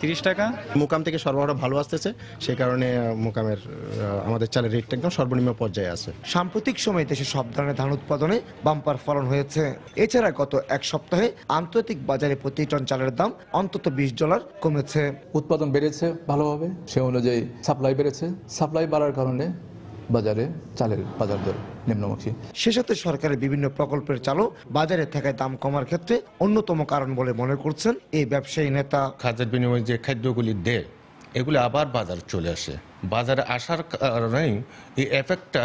30 টাকা। মোকাম থেকে সরবরাহ ভালো আসতেছে, সেই কারণে মোকামের আমাদের চালের রেটটা একদম সর্বনিম্ন পর্যায়ে আছে। সাম্প্রতিক সময়ে দেশে সব ধরনের ধান উৎপাদনে বাম্পার ফলন হয়েছে। এছাড়া গত এক সপ্তাহে আন্তর্জাতিক বাজারে প্রতি টন চালের দাম অন্তত $20 কমেছে। উৎপাদন বেড়েছে ভালোভাবে, সে অনুযায়ী সাপ্লাই বেড়েছে। সাপ্লাই বাড়ার কারণে বাজারে চালের বাজার দর নিম্নমুখী। সে সাথে সরকারের বিভিন্ন প্রকল্পের চালও বাজারে থাকায় দাম কমার ক্ষেত্রে অন্যতম কারণ বলে মনে করছেন এই ব্যবসায়ী নেতা। খাদ্যের বিনিময়ে যে খাদ্যগুলি দেয় এগুলো আবার বাজারে চলে আসে। বাজারে আসার কারণেই এই এফেক্টটা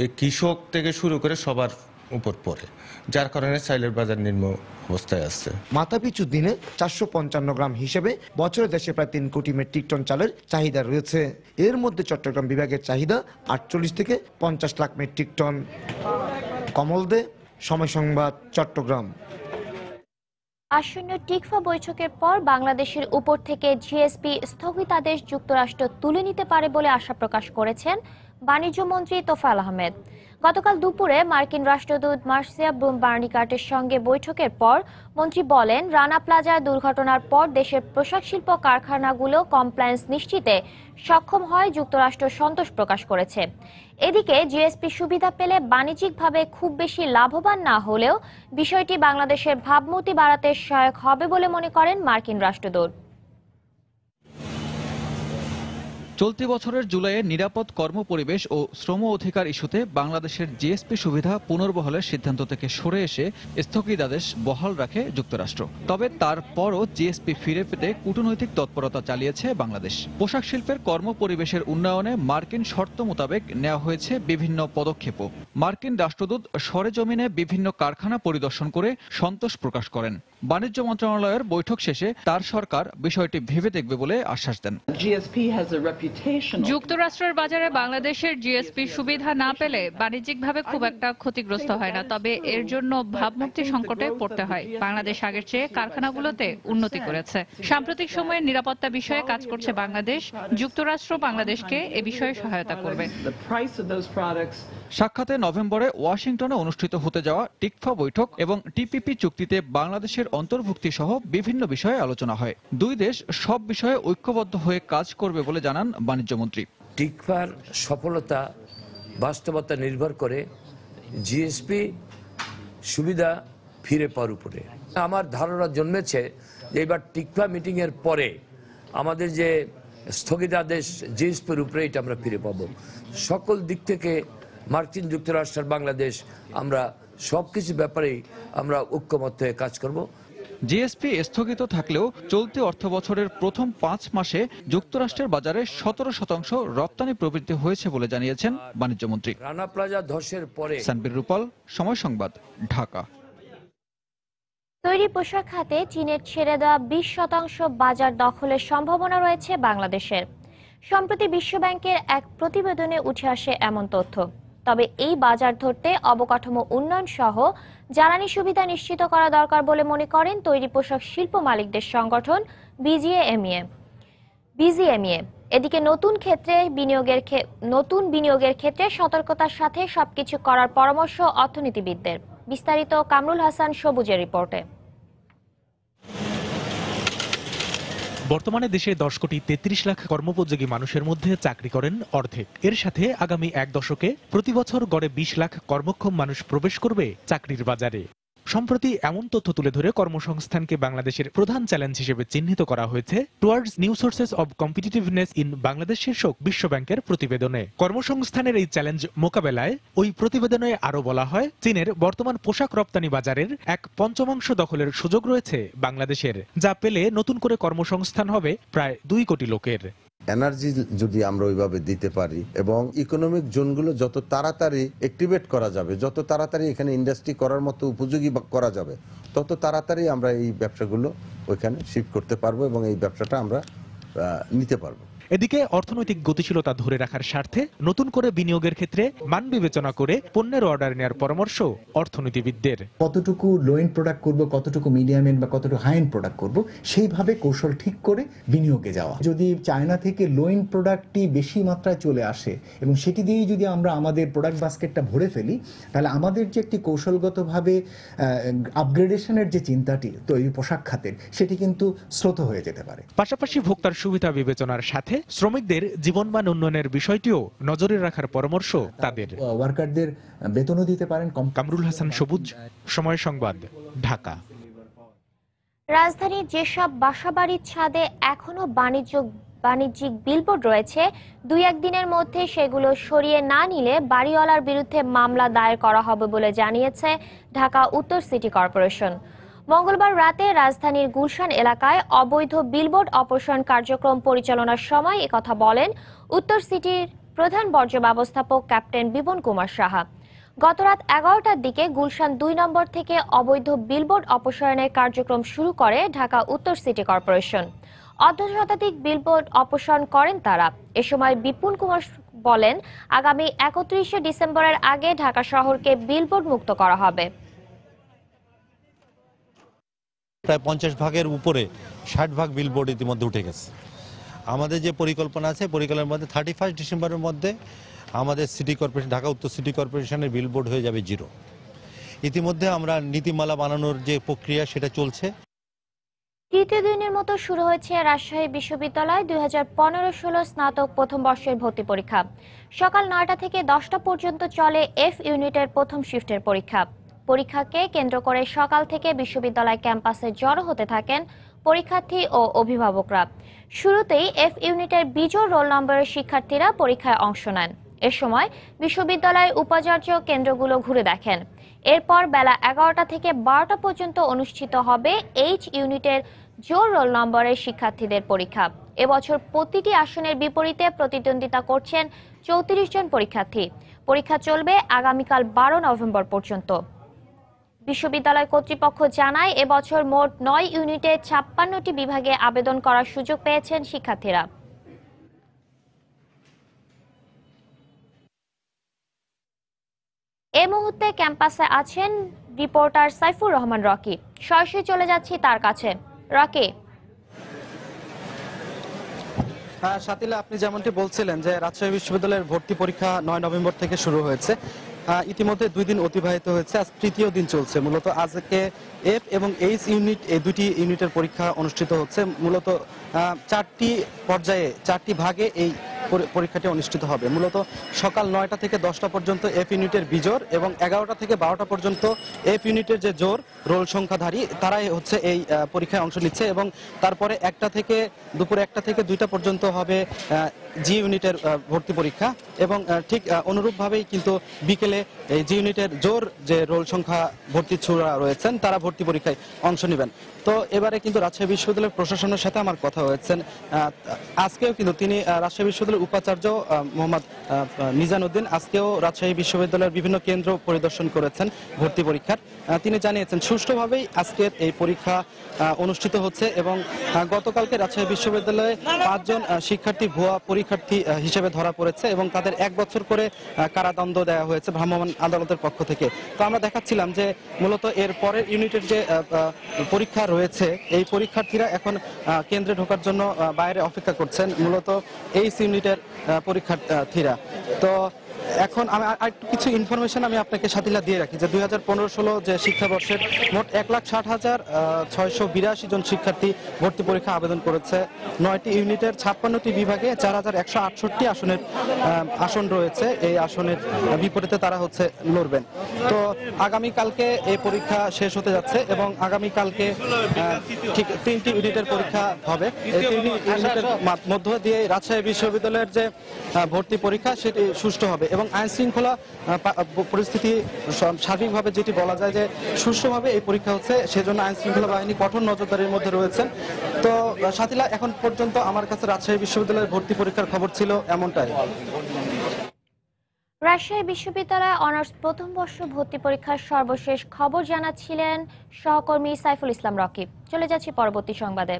এই কৃষক থেকে শুরু করে সবার উপর পড়ে, যার কারণে চালের বাজার নিম্ন অবস্থায় আছে। মাথাপিছু দিনে 455 গ্রাম হিসেবে বছরে দেশে প্রায় 3 কোটি মেট্রিক টন চালের চাহিদা রয়েছে। এর মধ্যে চট্টগ্রাম বিভাগের চাহিদা 48 থেকে 50 লাখ মেট্রিক টন। কমল দে, সময় সংবাদ, চট্টগ্রাম। আসন্ন টিকফা বৈঠকের পর বাংলাদেশের উপর থেকে জিএসপি স্থগিতাদেশ যুক্তরাষ্ট্র তুলে নিতে পারে বলে আশা প্রকাশ করেছেন বাণিজ্য মন্ত্রী তোফায়েল আহমেদ। গতকাল দুপুরে মার্কিন রাষ্ট্রদূত মার্সিয়া ব্লুম বার্নিকাটের সঙ্গে বৈঠকের পর মন্ত্রী বলেন, রানা প্লাজা দুর্ঘটনার পর দেশের পোশাক শিল্প কারখানাগুলো কমপ্লায়েন্স নিশ্চিতে সক্ষম হয় যুক্তরাষ্ট্র সন্তোষ প্রকাশ করেছে। এদিকে জিএসপি সুবিধা পেলে বাণিজ্যিকভাবে খুব বেশি লাভবান না হলেও বিষয়টি বাংলাদেশের ভাবমূর্তি বাড়াতে সহায়ক হবে বলে মনে করেন মার্কিন রাষ্ট্রদূত। চলতি বছরের জুলাইয়ে নিরাপদ কর্মপরিবেশ ও শ্রম অধিকার ইস্যুতে বাংলাদেশের জিএসপি সুবিধা পুনর্বহালের সিদ্ধান্ত থেকে সরে এসে স্থগিতাদেশ বহাল রাখে যুক্তরাষ্ট্র। তবে তারপরও জিএসপি ফিরে পেতে কূটনৈতিক তৎপরতা চালিয়েছে বাংলাদেশ। পোশাক শিল্পের কর্মপরিবেশের উন্নয়নে মার্কিন শর্ত মোতাবেক নেওয়া হয়েছে বিভিন্ন পদক্ষেপও। মার্কিন রাষ্ট্রদূত সরেজমিনে বিভিন্ন কারখানা পরিদর্শন করে সন্তোষ প্রকাশ করেন। বাণিজ্য মন্ত্রণালয়ের বৈঠক শেষে তার সরকার বিষয়টি ভেবে দেখবে বলে আশ্বাস দেন। যুক্তরাষ্ট্রের বাজারে বাংলাদেশের জিএসপি সুবিধা না পেলে বাণিজ্যিকভাবে খুব একটা ক্ষতিগ্রস্ত হয় না, তবে এর জন্য ভাবমূর্তি সংকটে পড়তে হয়। বাংলাদেশ আগের চেয়ে কারখানাগুলোতে উন্নতি করেছে। সাম্প্রতিক সময়ে নিরাপত্তা বিষয়ে কাজ করছে বাংলাদেশ। যুক্তরাষ্ট্র বাংলাদেশকে এ বিষয়ে সহায়তা করবে। সাক্ষাতে নভেম্বরে ওয়াশিংটনে অনুষ্ঠিত হতে যাওয়া টিকফা বৈঠক এবং টিপিপি চুক্তিতে বাংলাদেশের অন্তর্ভুক্তি সহ বিভিন্ন বিষয়ে আলোচনা হয়। দুই দেশ সব বিষয়ে ঐক্যবদ্ধ হয়ে কাজ করবে বলে জানান বাণিজ্যমন্ত্রী। টিকফার সফলতা বাস্তবতা নির্ভর করে জিএসপি সুবিধা ফিরে পাওয়ার উপরে। আমার ধারণা জন্মেছে যে এবার টিকফা মিটিং এর পরে আমাদের যে স্থগিতাদেশ জিএসপির উপরে এটা আমরা ফিরে পাবো। সকল দিক থেকে মার্কিন যুক্তরাষ্ট্র বাংলাদেশ আমরা সবকিছু ব্যাপারেই আমরা ঐক্যমত হয়ে কাজ করব। জিএসপি স্থগিত থাকলেও চলতি অর্থ বছরের প্রথম 5 মাসে যুক্তরাষ্ট্রের বাজারে 17% রপ্তানি প্রবৃদ্ধি হয়েছে বলে জানিয়েছেন বাণিজ্যমন্ত্রী। রানা প্লাজা ধসের পরে সানবীর রূপাল, সময় সংবাদ, ঢাকা। তৈরি পোশাক খাতে চীনের ছেড়ে দেওয়া 20% বাজার দখলের সম্ভাবনা রয়েছে বাংলাদেশের। সম্প্রতি বিশ্বব্যাংকের এক প্রতিবেদনে উঠে আসে এমন তথ্য। তবে এই বাজার ধরতে অবকাঠামো উন্নয়ন সহ জ্বালানি সুবিধা নিশ্চিত করা দরকার বলে মনে করেন তৈরি পোশাক শিল্প মালিকদের সংগঠন বিজিএমইএ। এদিকে নতুন বিনিয়োগের ক্ষেত্রে সতর্কতার সাথে সবকিছু করার পরামর্শ অর্থনীতিবিদদের। বিস্তারিত কামরুল হাসান সবুজের রিপোর্টে। বর্তমানে দেশে 10 কোটি 33 লাখ কর্মোপযোগী মানুষের মধ্যে চাকরি করেন অর্ধেক। এর সাথে আগামী 1 দশকে প্রতি বছর গড়ে 20 লাখ কর্মক্ষম মানুষ প্রবেশ করবে চাকরির বাজারে। সম্প্রতি এমন তথ্য তুলে ধরে কর্মসংস্থানকে বাংলাদেশের প্রধান চ্যালেঞ্জ হিসেবে চিহ্নিত করা হয়েছে towards new sources of competitiveness in Bangladesh শীর্ষক বিশ্বব্যাংকের প্রতিবেদনে। কর্মসংস্থানের এই চ্যালেঞ্জ মোকাবেলায় ওই প্রতিবেদনে আরো বলা হয়, চীনের বর্তমান পোশাক রপ্তানি বাজারের 1/5 দখলের সুযোগ রয়েছে বাংলাদেশের, যা পেলে নতুন করে কর্মসংস্থান হবে প্রায় 2 কোটি লোকের। এনার্জি যদি আমরা ওইভাবে দিতে পারি এবং ইকোনমিক জোনগুলো যত তাড়াতাড়ি অ্যাক্টিভেট করা যাবে, যত তাড়াতাড়ি এখানে ইন্ডাস্ট্রি করার মতো উপযোগী করা যাবে, তত তাড়াতাড়ি আমরা এই ব্যবসাগুলো ওইখানে শিফট করতে পারবো এবং এই ব্যবসাটা আমরা নিতে পারবো। এদিকে অর্থনৈতিক গতিশীলতা ধরে রাখার স্বার্থে নতুন করে বিনিয়োগের ক্ষেত্রে মান বিবেচনা করে পণ্যের অর্ডার নেওয়ার পরামর্শ অর্থনীতিবিদদের। কতটুকু লো এন্ড প্রোডাক্ট করব, কতটুকু মিডিয়াম এন্ড বা কতটুকু হাই এন্ড প্রোডাক্ট করব, সেইভাবে কৌশল ঠিক করে বিনিয়োগে যাওয়া। যদি চায়না থেকে লো এন্ড প্রোডাক্টটি বেশি মাত্রায় চলে আসে এবং সেটি দিয়েই যদি আমরা আমাদের প্রোডাক্ট বাস্কেটটা ভরে ফেলি, তাহলে আমাদের যে একটি কৌশলগতভাবে আপগ্রেডেশনের যে চিন্তাটি তৈরি পোশাক খাতের, সেটি কিন্তু শ্রুত হয়ে যেতে পারে। পাশাপাশি ভোক্তার সুবিধা বিবেচনার সাথে শ্রমিকদের জীবনমান উন্নয়নের বিষয়টিও নজরে রাখার পরামর্শ তাদের। ওয়ার্কারদের বেতনও দিতে পারেন। কামরুল হাসান সবুজ, সময় সংবাদ, ঢাকা। রাজধানীর যেসব বাসাবাড়ির ছাদে এখনো বাণিজ্যিক বিলবোর্ড রয়েছে, 2-1 দিনের মধ্যে সেগুলো সরিয়ে না নিলে বাড়িওয়ালার বিরুদ্ধে মামলা দায়ের করা হবে বলে জানিয়েছে ঢাকা উত্তর সিটি কর্পোরেশন। মঙ্গলবার রাতে রাজধানীর গুলশান এলাকায় অবৈধ বিলবোর্ড অপসারণ কার্যক্রম পরিচালনার সময় একথা বলেন উত্তর সিটির প্রধান বর্জ্য ব্যবস্থাপক ক্যাপ্টেন বিপন কুমার সাহা। গতরাত 11টার দিকে গুলশান 2 নম্বর থেকে অবৈধ বিলবোর্ড অপসারণের কার্যক্রম শুরু করে ঢাকা উত্তর সিটি কর্পোরেশন। অর্ধশতাধিক বিলবোর্ড অপসারণ করেন তারা। এ সময় বিপুন কুমার বলেন, আগামী 31শে ডিসেম্বরের আগে ঢাকা শহরকে বিলবোর্ড মুক্ত করা হবে। প্রায় 50 ভাগের উপরে 60 ভাগ বিলবোর্ড ইতিমধ্যে উঠে গেছে। আমাদের যে পরিকল্পনা আছে, পরিকল্পনার মধ্যে 31 ডিসেম্বরের মধ্যে আমাদের সিটি কর্পোরেশন, ঢাকা উত্তর সিটি কর্পোরেশনের বিলবোর্ড হয়ে যাবে 0। ইতিমধ্যে আমরা নীতিমালা বানানোর যে প্রক্রিয়া সেটা চলছে। তৃতীয় দিনের মতো শুরু হয়েছে রাজশাহী বিশ্ববিদ্যালয় 2015-16 স্নাতক প্রথম বর্ষের ভর্তি পরীক্ষা। সকাল 9টা থেকে 10টা পর্যন্ত চলে এফ ইউনিটের প্রথম শিফটের পরীক্ষা। পরীক্ষাকে কেন্দ্র করে সকাল থেকে বিশ্ববিদ্যালয় ক্যাম্পাসে জড়ো হতে থাকেন পরীক্ষার্থী ও অভিভাবকরা। শুরুতেই এফ ইউনিটের বিজোড় রোল নম্বরের শিক্ষার্থীরা পরীক্ষায় অংশ নেন। এ সময় বিশ্ববিদ্যালয়ের উপাচার্য কেন্দ্রগুলো ঘুরে দেখেন। এরপর বেলা 11টা থেকে 12টা পর্যন্ত অনুষ্ঠিত হবে এইচ ইউনিটের জোড় রোল নম্বরের শিক্ষার্থীদের পরীক্ষা। এবছর প্রতিটি আসনের বিপরীতে প্রতিদ্বন্দ্বিতা করছেন 34 জন পরীক্ষার্থী। পরীক্ষা চলবে আগামীকাল 12 নভেম্বর পর্যন্ত। বিশ্ববিদ্যালয় কর্তৃপক্ষ জানায়, এবছর মোট 9 ইউনিটে 56টি বিভাগে আবেদন করার সুযোগ পেয়েছেন শিক্ষার্থীরা। এই মুহূর্তে ক্যাম্পাসে আছেন রিপোর্টার সাইফুর রহমান রকি। সরাসরি চলে যাচ্ছি তার কাছে। রকি, সাতিলা, আপনি যেমনটি বলছিলেন যে রাজশাহী বিশ্ববিদ্যালয়ের ভর্তি পরীক্ষা 9 নভেম্বর থেকে শুরু হয়েছে। ইতিমধ্যে 2 দিন অতিবাহিত হয়েছে, আজ তৃতীয় দিন চলছে। মূলত আজকে এফ এবং এইচ ইউনিট, এই দুটি ইউনিটের পরীক্ষা অনুষ্ঠিত হচ্ছে। মূলত 4টি পর্যায়ে 4টি ভাগে এই পরীক্ষাটি অনুষ্ঠিত হবে। মূলত সকাল 9টা থেকে 10টা পর্যন্ত এফ ইউনিটের বিজোড় এবং 11টা থেকে 12টা পর্যন্ত এফ ইউনিটের যে জোর রোল সংখ্যাধারী তারাই হচ্ছে এই পরীক্ষায় অংশ নিচ্ছে। এবং তারপরে দুপুর 1টা থেকে 2টা পর্যন্ত হবে জি ইউনিটের ভর্তি পরীক্ষা। এবং ঠিক অনুরূপভাবেই কিন্তু বিকেলে এই জি ইউনিটের জোর যে রোল সংখ্যা ভর্তি ছুড়া রয়েছেন তারা ভর্তি পরীক্ষায় অংশ নেবেন। তো এবারে কিন্তু রাজশাহী বিশ্ববিদ্যালয়ের প্রশাসনের সাথে আমার কথা হয়েছেন। আজকেও কিন্তু তিনি রাজশাহী বিশ্ববিদ্যালয়ের উপাচার্য মোহাম্মদ মিজানুদ্দিন আজকেও রাজশাহী বিশ্ববিদ্যালয়ের বিভিন্ন কেন্দ্র পরিদর্শন করেছেন ভর্তি পরীক্ষার। তিনি জানিয়েছেন সুষ্ঠুভাবেই আজকের এই পরীক্ষা অনুষ্ঠিত হচ্ছে। এবং গতকালকে রাজশাহী বিশ্ববিদ্যালয়ে 5 জন শিক্ষার্থী ভুয়া পরীক্ষার্থী হিসেবে ধরা পড়েছে এবং তাদের 1 বছর করে কারাদণ্ড দেওয়া হয়েছে ভ্রাম্যমাণ আদালতের পক্ষ থেকে। তো আমরা দেখাচ্ছিলাম যে মূলত এর পরের ইউনিটের যে পরীক্ষা রয়েছে, এই পরীক্ষার্থীরা এখন কেন্দ্রে ঢোকার জন্য বাইরে অপেক্ষা করছেন, মূলত এইচ ইউনিটের পরীক্ষার্থীরা। তো এখন আমি একটু কিছু ইনফরমেশন আমি আপনাকে সাথীলা দিয়ে রাখি যে 2015-16 যে শিক্ষাবর্ষের মোট 1,60,682 জন শিক্ষার্থী ভর্তি পরীক্ষা আবেদন করেছে। 9টি ইউনিটের 56টি বিভাগে 4,168 আসন রয়েছে। এই আসনের বিপরীতে তারা হচ্ছে লড়বেন। তো আগামীকালকে এই পরীক্ষা শেষ হতে যাচ্ছে এবং আগামীকালকে ঠিক 3টি ইউনিটের পরীক্ষা হবে। এই 3টি ইউনিটের মধ্য দিয়ে রাজশাহী বিশ্ববিদ্যালয়ের যে ভর্তি পরীক্ষা সেটি সুষ্ঠু হবে। এবং আইন শৃঙ্খলা পরিস্থিতি সার্বিকভাবে যেটি বলা যায় যে সুষ্ঠুভাবে এই পরীক্ষা হচ্ছে, সেজন্য আইন শৃঙ্খলা বাহিনী কঠোর নজরদারির মধ্যে রয়েছেন। তো সাথীলা, এখন পর্যন্ত আমার কাছে রাজশাহী বিশ্ববিদ্যালয়ের ভর্তি পরীক্ষার খবর ছিল এমনটাই। রাজশাহী বিশ্ববিদ্যালয়ে অনার্স প্রথম বর্ষ ভর্তি পরীক্ষার সর্বশেষ খবর জানাচ্ছিলেন সহকর্মী সাইফুল ইসলাম রকি। চলে যাচ্ছি পরবর্তী সংবাদে।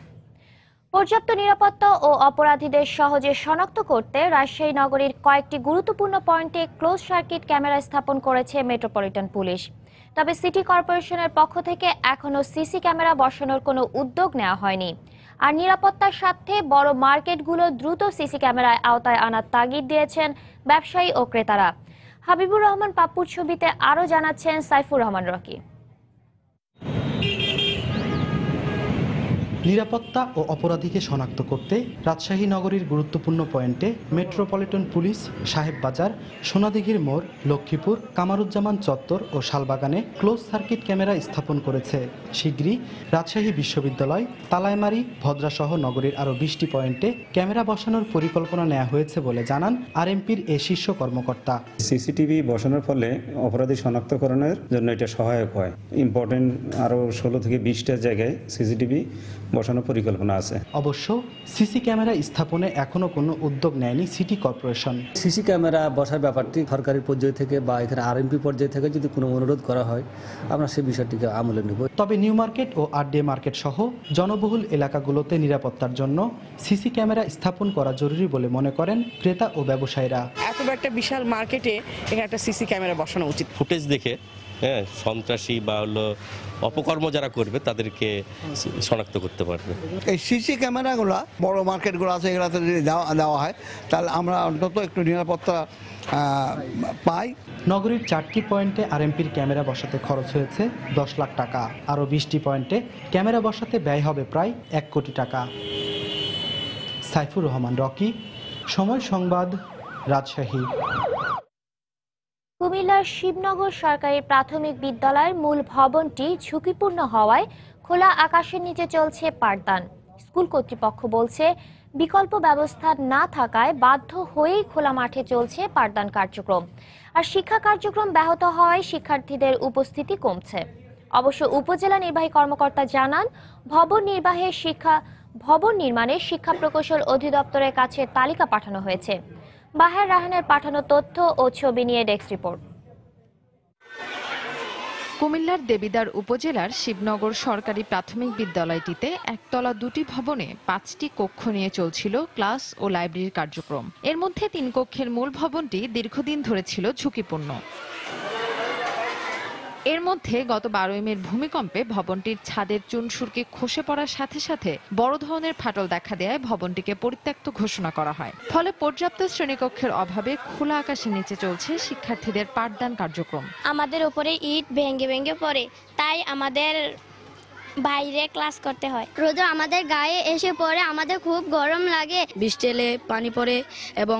পর্যাপ্ত নিরাপত্তা ও অপরাধীদের সহজে শনাক্ত করতে রাজশাহী নগরীর কয়েকটি গুরুত্বপূর্ণ পয়েন্টে ক্লোজ সার্কিট ক্যামেরা স্থাপন করেছে মেট্রোপলিটন পুলিশ। তবে সিটি কর্পোরেশনের পক্ষ থেকে এখনো সিসি ক্যামেরা বসানোর কোনো উদ্যোগ নেওয়া হয়নি। আর নিরাপত্তার স্বার্থে বড় মার্কেটগুলো দ্রুত সিসি ক্যামেরায় আওতায় আনার তাগিদ দিয়েছেন ব্যবসায়ী ও ক্রেতারা। হাবিবুর রহমান পাপ্পুর ছবিতে আরও জানাচ্ছেন সাইফুর রহমান রকি। নিরাপত্তা ও অপরাধীকে শনাক্ত করতে রাজশাহী নগরীর গুরুত্বপূর্ণ পয়েন্টে মেট্রোপলিটন পুলিশ সাহেববাজার, সোনাদিঘির মোড়, লক্ষ্মীপুর, কামারুজ্জামান চত্বর ও শালবাগানে ক্লোজ সার্কিট ক্যামেরা স্থাপন করেছে। শীঘ্রই রাজশাহী বিশ্ববিদ্যালয়, তালাইমারি, ভদ্রাসহ নগরীর আরও 20টি পয়েন্টে ক্যামেরা বসানোর পরিকল্পনা নেওয়া হয়েছে বলে জানান আরএমপির এ শীর্ষ কর্মকর্তা। সিসিটিভি বসানোর ফলে অপরাধী শনাক্তকরণের জন্য এটা সহায়ক হয়। ইম্পর্টেন্ট আরও 16 থেকে 20টা জায়গায় সিসিটিভি বসানোর পরিকল্পনা আছে। অবশ্য সিসি ক্যামেরা স্থাপনে এখনো কোনো উদ্যোগ নেয়নি সিটি কর্পোরেশন। সিসি ক্যামেরা বসার ব্যাপারটি সরকারি পর্যায় থেকে বা এখানে আরএমপি পর্যায় থেকে যদি কোনো অনুরোধ করা হয় আমরা সেই বিষয়টিকে আমলে নেব। তবে নিউ মার্কেট ও আরডিএ মার্কেট সহ জনবহুল এলাকাগুলোতে নিরাপত্তার জন্য সিসি ক্যামেরা স্থাপন করা জরুরি বলে মনে করেন ক্রেতা ও ব্যবসায়ীরা। এত একটা বিশাল মার্কেটে এখানে একটা সিসি ক্যামেরা বসানো উচিত। ফুটেজ দেখে হ্যাঁ, সন্ত্রাসী বা হলো অপকর্ম যারা করবে তাদেরকে শনাক্ত করতে পারবে। এই সিসি ক্যামেরাগুলো বড় মার্কেটগুলো আছে এগুলোতে যদি দেওয়া হয় তাহলে আমরা অন্তত একটু নিরাপত্তা পাই। নগরীর 4টি পয়েন্টে আরএমপির ক্যামেরা বসাতে খরচ হয়েছে 10 লাখ টাকা। আরও 20টি পয়েন্টে ক্যামেরা বসাতে ব্যয় হবে প্রায় 1 কোটি টাকা। সাইফুর রহমান রকি, সময় সংবাদ, রাজশাহী। কুমিল্লার শিবনগর সরকারি প্রাথমিক বিদ্যালয়ের মূল ভবনটি ঝুঁকিপূর্ণ হওয়ায় খোলা আকাশের নিচে চলছে পাঠদান। স্কুল কর্তৃপক্ষ বলছে বিকল্প ব্যবস্থা না থাকায় বাধ্য হয়েই খোলা মাঠে চলছে পাঠদান কার্যক্রম। আর শিক্ষা কার্যক্রম ব্যাহত হওয়ায় শিক্ষার্থীদের উপস্থিতি কমছে। অবশ্য উপজেলা নির্বাহী কর্মকর্তা জানান, ভবন নির্মাণে শিক্ষা প্রকৌশল অধিদপ্তরের কাছে তালিকা পাঠানো হয়েছে। বাহের রাহানের পাঠানো তথ্য ও ছবি নিয়ে ডেস্ক রিপোর্ট। কুমিল্লার দেবিদ্বার উপজেলার শিবনগর সরকারি প্রাথমিক বিদ্যালয়টিতে একতলা 2টি ভবনে 5টি কক্ষ নিয়ে চলছিল ক্লাস ও লাইব্রেরির কার্যক্রম। এর মধ্যে 3 কক্ষের মূল ভবনটি দীর্ঘদিন ধরে ছিল ঝুঁকিপূর্ণ। এর মধ্যে গত 12 ভূমিকম্পে ভবনটির ছাদের চুনসুরকি খসে পড়ার সাথে সাথে বড় ধরনের ফাটল দেখা দেয় ভবনটিকে পরিত্যক্ত ঘোষণা করা হয়। ফলে পর্যাপ্ত শ্রেণীকক্ষের অভাবে খোলা আকাশের নিচে চলছে শিক্ষার্থীদের পাঠদান কার্যক্রম। আমাদের উপরে ইট ভেঙে ভেঙে পড়ে, তাই আমাদের বাইরে ক্লাস করতে হয়। রোদ আমাদের গায়ে এসে পড়ে, আমাদের খুব গরম লাগে। বৃষ্টি এলে পানি পড়ে এবং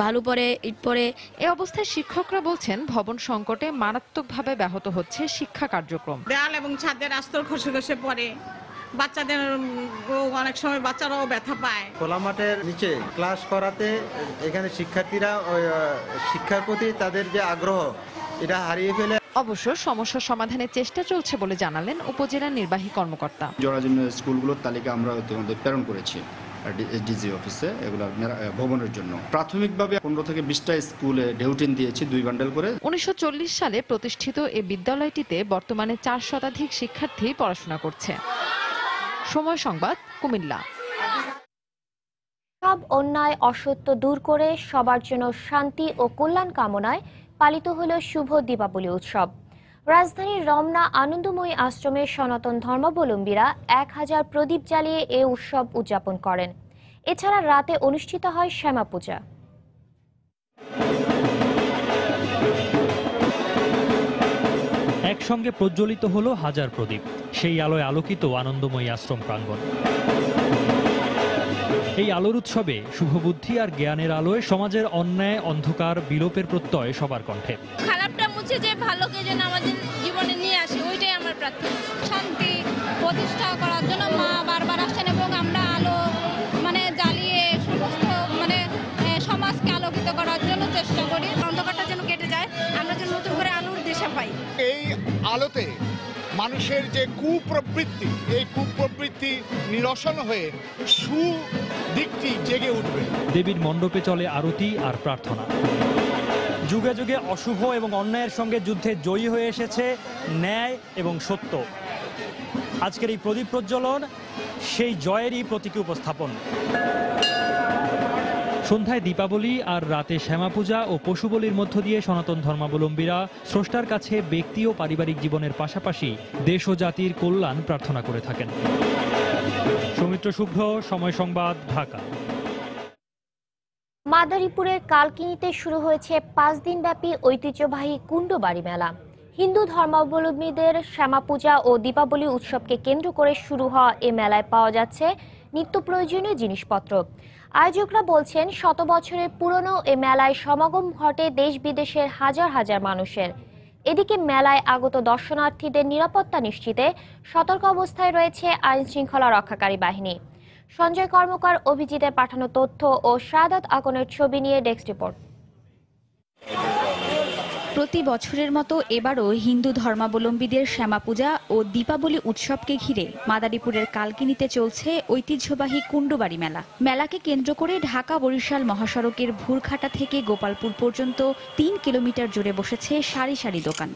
বালু পড়ে, ইট পড়ে। এই অবস্থায় শিক্ষকরা বলছেন ভবন সংকটে মারাত্মকভাবে ব্যাহত হচ্ছে শিক্ষা কার্যক্রম। দেয়াল এবং ছাদের আস্তর খসে খসে পড়ে, বাচ্চাদের অনেক সময় বাচ্চারাও ব্যথা পায়। খোলা মাঠের নিচে ক্লাস করাতে এখানে শিক্ষার্থীরা শিক্ষার প্রতি তাদের যে আগ্রহ এটা হারিয়ে ফেলে। অবশ্য সমস্যা সমাধানের চেষ্টা চলছে বলে জানালেন উপজেলা নির্বাহী কর্মকর্তা। জরাজীর্ণ স্কুলগুলোর তালিকা আমরা ইতিমধ্যে প্রেরণ করেছি ডিজি অফিসে এগুলো ভবনের জন্য। প্রাথমিকভাবে 15 থেকে 20টা স্কুলে ডেউটিন দিয়েছি 2 বান্ডেল করে। 1940 সালে প্রতিষ্ঠিত এই বিদ্যালয়টিতে বর্তমানে 4 শতাধিক শিক্ষার্থী পড়াশোনা করছে। সময় সংবাদ, কুমিল্লা। সব অন্যায় অসত্য দূর করে সবার জন্য শান্তি ও কল্যাণ কামনায় পালিত হলো শুভ দীপাবলি উৎসব। রাজধানীর রমনা আনন্দময়ী আশ্রমের সনাতন ধর্মাবলম্বীরা 1000 প্রদীপ জ্বালিয়ে এ উৎসব উদযাপন করেন। এছাড়া রাতে অনুষ্ঠিত হয় শ্যামা পূজা। একসঙ্গে প্রজ্বলিত হলো 1000 প্রদীপ। সেই আলোয় আলোকিত আনন্দময়ী আশ্রম প্রাঙ্গণ। এই আলোর উৎসবে শুভবুদ্ধি আর জ্ঞানের আলোয় সমাজের অন্যায় অন্ধকার বিলোপের প্রত্যয় সবার কণ্ঠে। খারাপটা মুছে যে ভালোকে যেন আমাদের জীবনে নিয়ে আসে, ওইটাই আমার প্রার্থনা। শান্তি প্রতিষ্ঠা করার জন্য মা বারবার আসেন এবং আমরা আলো জ্বালিয়ে সমস্ত সমাজকে আলোকিত করার জন্য চেষ্টা করি। অন্ধকারটা যেন কেটে যায়, আমরা যেন নতুন করে আলোর দিশা পাই। এই আলোতে মানুষের যে কুপ্রবৃত্তি, এই কুপ্রবৃত্তি নিরসন হয়ে সুদিকটি জেগে উঠবে। দেবীর মণ্ডপে চলে আরতি আর প্রার্থনা। যুগে যুগে অশুভ এবং অন্যায়ের সঙ্গে যুদ্ধে জয়ী হয়ে এসেছে ন্যায় এবং সত্য। আজকের এই প্রদীপ প্রজ্বলন সেই জয়েরই প্রতীকী উপস্থাপন। সন্ধ্যায় দীপাবলি আর রাতে শ্যামা পূজা ও পশু বলির মধ্য দিয়ে সনাতন ধর্মাবলম্বীরা স্রষ্টার কাছে ব্যক্তি ও পারিবারিক জীবনের পাশাপাশি দেশ ও জাতির কল্যাণ প্রার্থনা করে থাকেন। সৌমিত্র শুভ্র, সময় সংবাদ, ঢাকা। মাদারীপুরের কালকিনিতে শুরু হয়েছে 5 দিনব্যাপী ঐতিহ্যবাহী কুণ্ডবাড়ি মেলা। হিন্দু ধর্মাবলম্বীদের শ্যামা পূজা ও দীপাবলি উৎসবকে কেন্দ্র করে শুরু হওয়া এ মেলায় পাওয়া যাচ্ছে নিত্য প্রয়োজনীয় জিনিসপত্র। আয়োজকরা বলছেন, শত বছরের পুরনো এ মেলায় সমাগম ঘটে দেশ বিদেশের হাজার হাজার মানুষের। এদিকে মেলায় আগত দর্শনার্থীদের নিরাপত্তা নিশ্চিতে সতর্ক অবস্থায় রয়েছে আইন শৃঙ্খলা রক্ষাকারী বাহিনী। সঞ্জয় কর্মকার, অভিজিতের পাঠানো তথ্য ও শাহাদাত আকনের ছবি নিয়ে ডেস্ক রিপোর্ট। প্রতি বছরের মতো এবারও হিন্দু ধর্মাবলম্বীদের শ্যামা পূজা ও দীপাবলি উৎসবকে ঘিরে মাদারীপুরের কালকিনিতে চলছে ঐতিহ্যবাহী কুণ্ডবাড়ি মেলা। মেলাকে কেন্দ্র করে ঢাকা বরিশাল মহাসড়কের ভুরঘাটা থেকে গোপালপুর পর্যন্ত 3 কিলোমিটার জুড়ে বসেছে সারি সারি দোকান।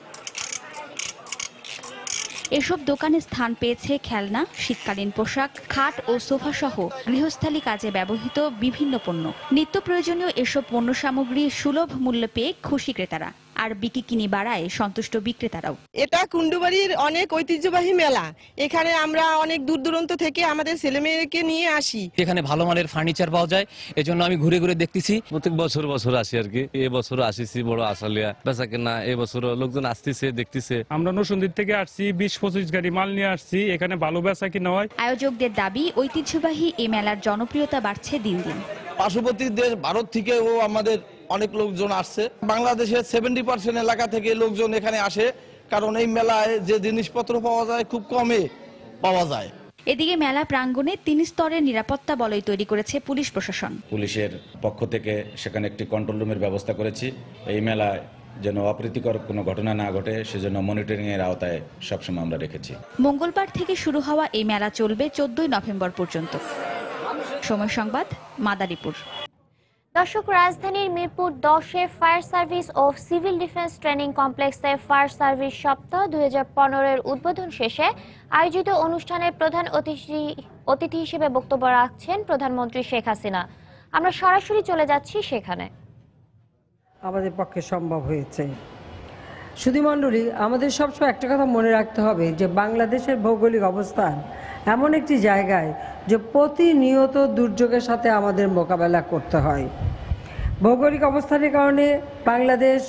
এসব দোকানে স্থান পেয়েছে খেলনা, শীতকালীন পোশাক, খাট ও সোফা সহ গৃহস্থালী কাজে ব্যবহৃত বিভিন্ন পণ্য। নিত্য প্রয়োজনীয় এসব পণ্য সামগ্রী সুলভ মূল্যে পেয়ে খুশি ক্রেতারা। আর বিকিকিনি বাড়ায় সন্তুষ্ট বিক্রেতারাও। এটা কুন্ডুবাড়ির অনেক ঐতিহ্যবাহী মেলা। এখানে আমরা অনেক দূর দূরান্ত থেকে আমাদের ছেলেমেয়েকে নিয়ে আসি। এখানে ভালো মানের ফার্নিচার পাওয়া যায়, এজন্য আমি ঘুরে ঘুরে দেখতেছি। প্রত্যেক বছর আসি আর কি। এবছর আসিছি বড় আসালিয়া বেচা কেনা, এবছর লোকজন আসতেছে দেখতেছে। আমরা নরসিংদী থেকে আসছি, 20-25 গাড়ি মাল নিয়ে আসছি। এখানে ভালো বেচা কিনা হয়। আয়োজকদের দাবি, ঐতিহ্যবাহী এই মেলার জনপ্রিয়তা বাড়ছে দিন দিন। পার্শ্ববর্তী দেশ ভারত থেকেও আমাদের অনেক লোকজন আসছে। বাংলাদেশের 70% এলাকা থেকে লোকজন এখানে আসে, কারণ এই মেলায় যে জিনিসপত্র পাওয়া যায় খুব কমে পাওয়া যায়। এদিকে মেলা প্রাঙ্গণে 3 স্তরের নিরাপত্তা বলয় তৈরি করেছে পুলিশ প্রশাসন। পুলিশের পক্ষ থেকে সেখানে একটি কন্ট্রোল রুমের ব্যবস্থা করেছি। এই মেলায় যেন অপ্রীতিকর কোনো ঘটনা না ঘটে সেজন্য মনিটরিং এর আওতায় সবসময় আমরা রেখেছি। মঙ্গলবার থেকে শুরু হওয়া এই মেলা চলবে 14 নভেম্বর পর্যন্ত। সময় সংবাদ, মাদারীপুর। দর্শক, রাজধানীর মিরপুর 10-এ ফায়ার সার্ভিস ও সিভিল ডিফেন্স ট্রেনিং কমপ্লেক্সে ফায়ার সার্ভিস সপ্তাহ 2015-এর উদ্বোধন শেষে আয়োজিত অনুষ্ঠানে প্রধান অতিথি হিসেবে বক্তব্য রাখছেন প্রধানমন্ত্রী শেখ হাসিনা। আমরা সরাসরি চলে যাচ্ছি সেখানে। আমাদের পক্ষে সম্ভব হয়েছে। সুধীমণ্ডলী, আমাদের সবসময় একটা কথা মনে রাখতে হবে যে বাংলাদেশের ভৌগোলিক অবস্থান এমন একটি জায়গায় যে প্রতিনিয়ত দুর্যোগের সাথে আমাদের মোকাবেলা করতে হয়। ভৌগোলিক অবস্থানের কারণে বাংলাদেশ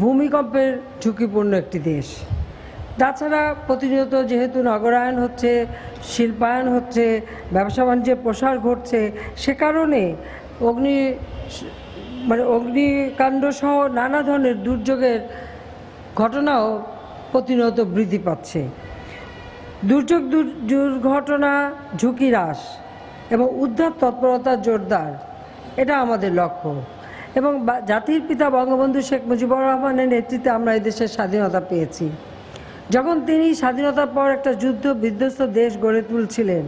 ভূমিকম্পের ঝুঁকিপূর্ণ একটি দেশ। তাছাড়া প্রতিনিয়ত যেহেতু নগরায়ন হচ্ছে, শিল্পায়ন হচ্ছে, ব্যবসা বাণিজ্যের প্রসার ঘটছে, সে কারণে অগ্নিকাণ্ড সহ নানা ধরনের দুর্যোগের ঘটনাও প্রতিনিয়ত বৃদ্ধি পাচ্ছে। দুর্ঘটনা ঝুঁকি হ্রাস এবং উদ্ধার তৎপরতা জোরদার, এটা আমাদের লক্ষ্য। এবং জাতির পিতা বঙ্গবন্ধু শেখ মুজিবুর রহমানের নেতৃত্বে আমরা এই দেশের স্বাধীনতা পেয়েছি। যখন তিনি স্বাধীনতার পর একটা যুদ্ধ বিধ্বস্ত দেশ গড়ে তুলছিলেন,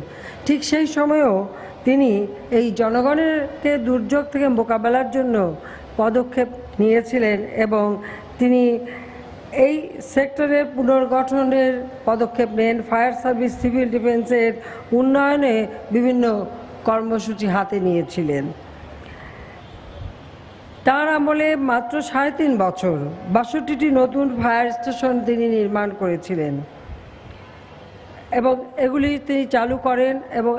ঠিক সেই সময়েও তিনি এই জনগণেরকে দুর্যোগ থেকে মোকাবেলার জন্য পদক্ষেপ নিয়েছিলেন এবং তিনি এই সেক্টরের পুনর্গঠনের পদক্ষেপ নেন। ফায়ার সার্ভিস, সিভিল ডিফেন্সের উন্নয়নে বিভিন্ন কর্মসূচি হাতে নিয়েছিলেন। তার আমলে মাত্র 3.5 বছর 62টি নতুন ফায়ার স্টেশন তিনি নির্মাণ করেছিলেন এবং এগুলি তিনি চালু করেন এবং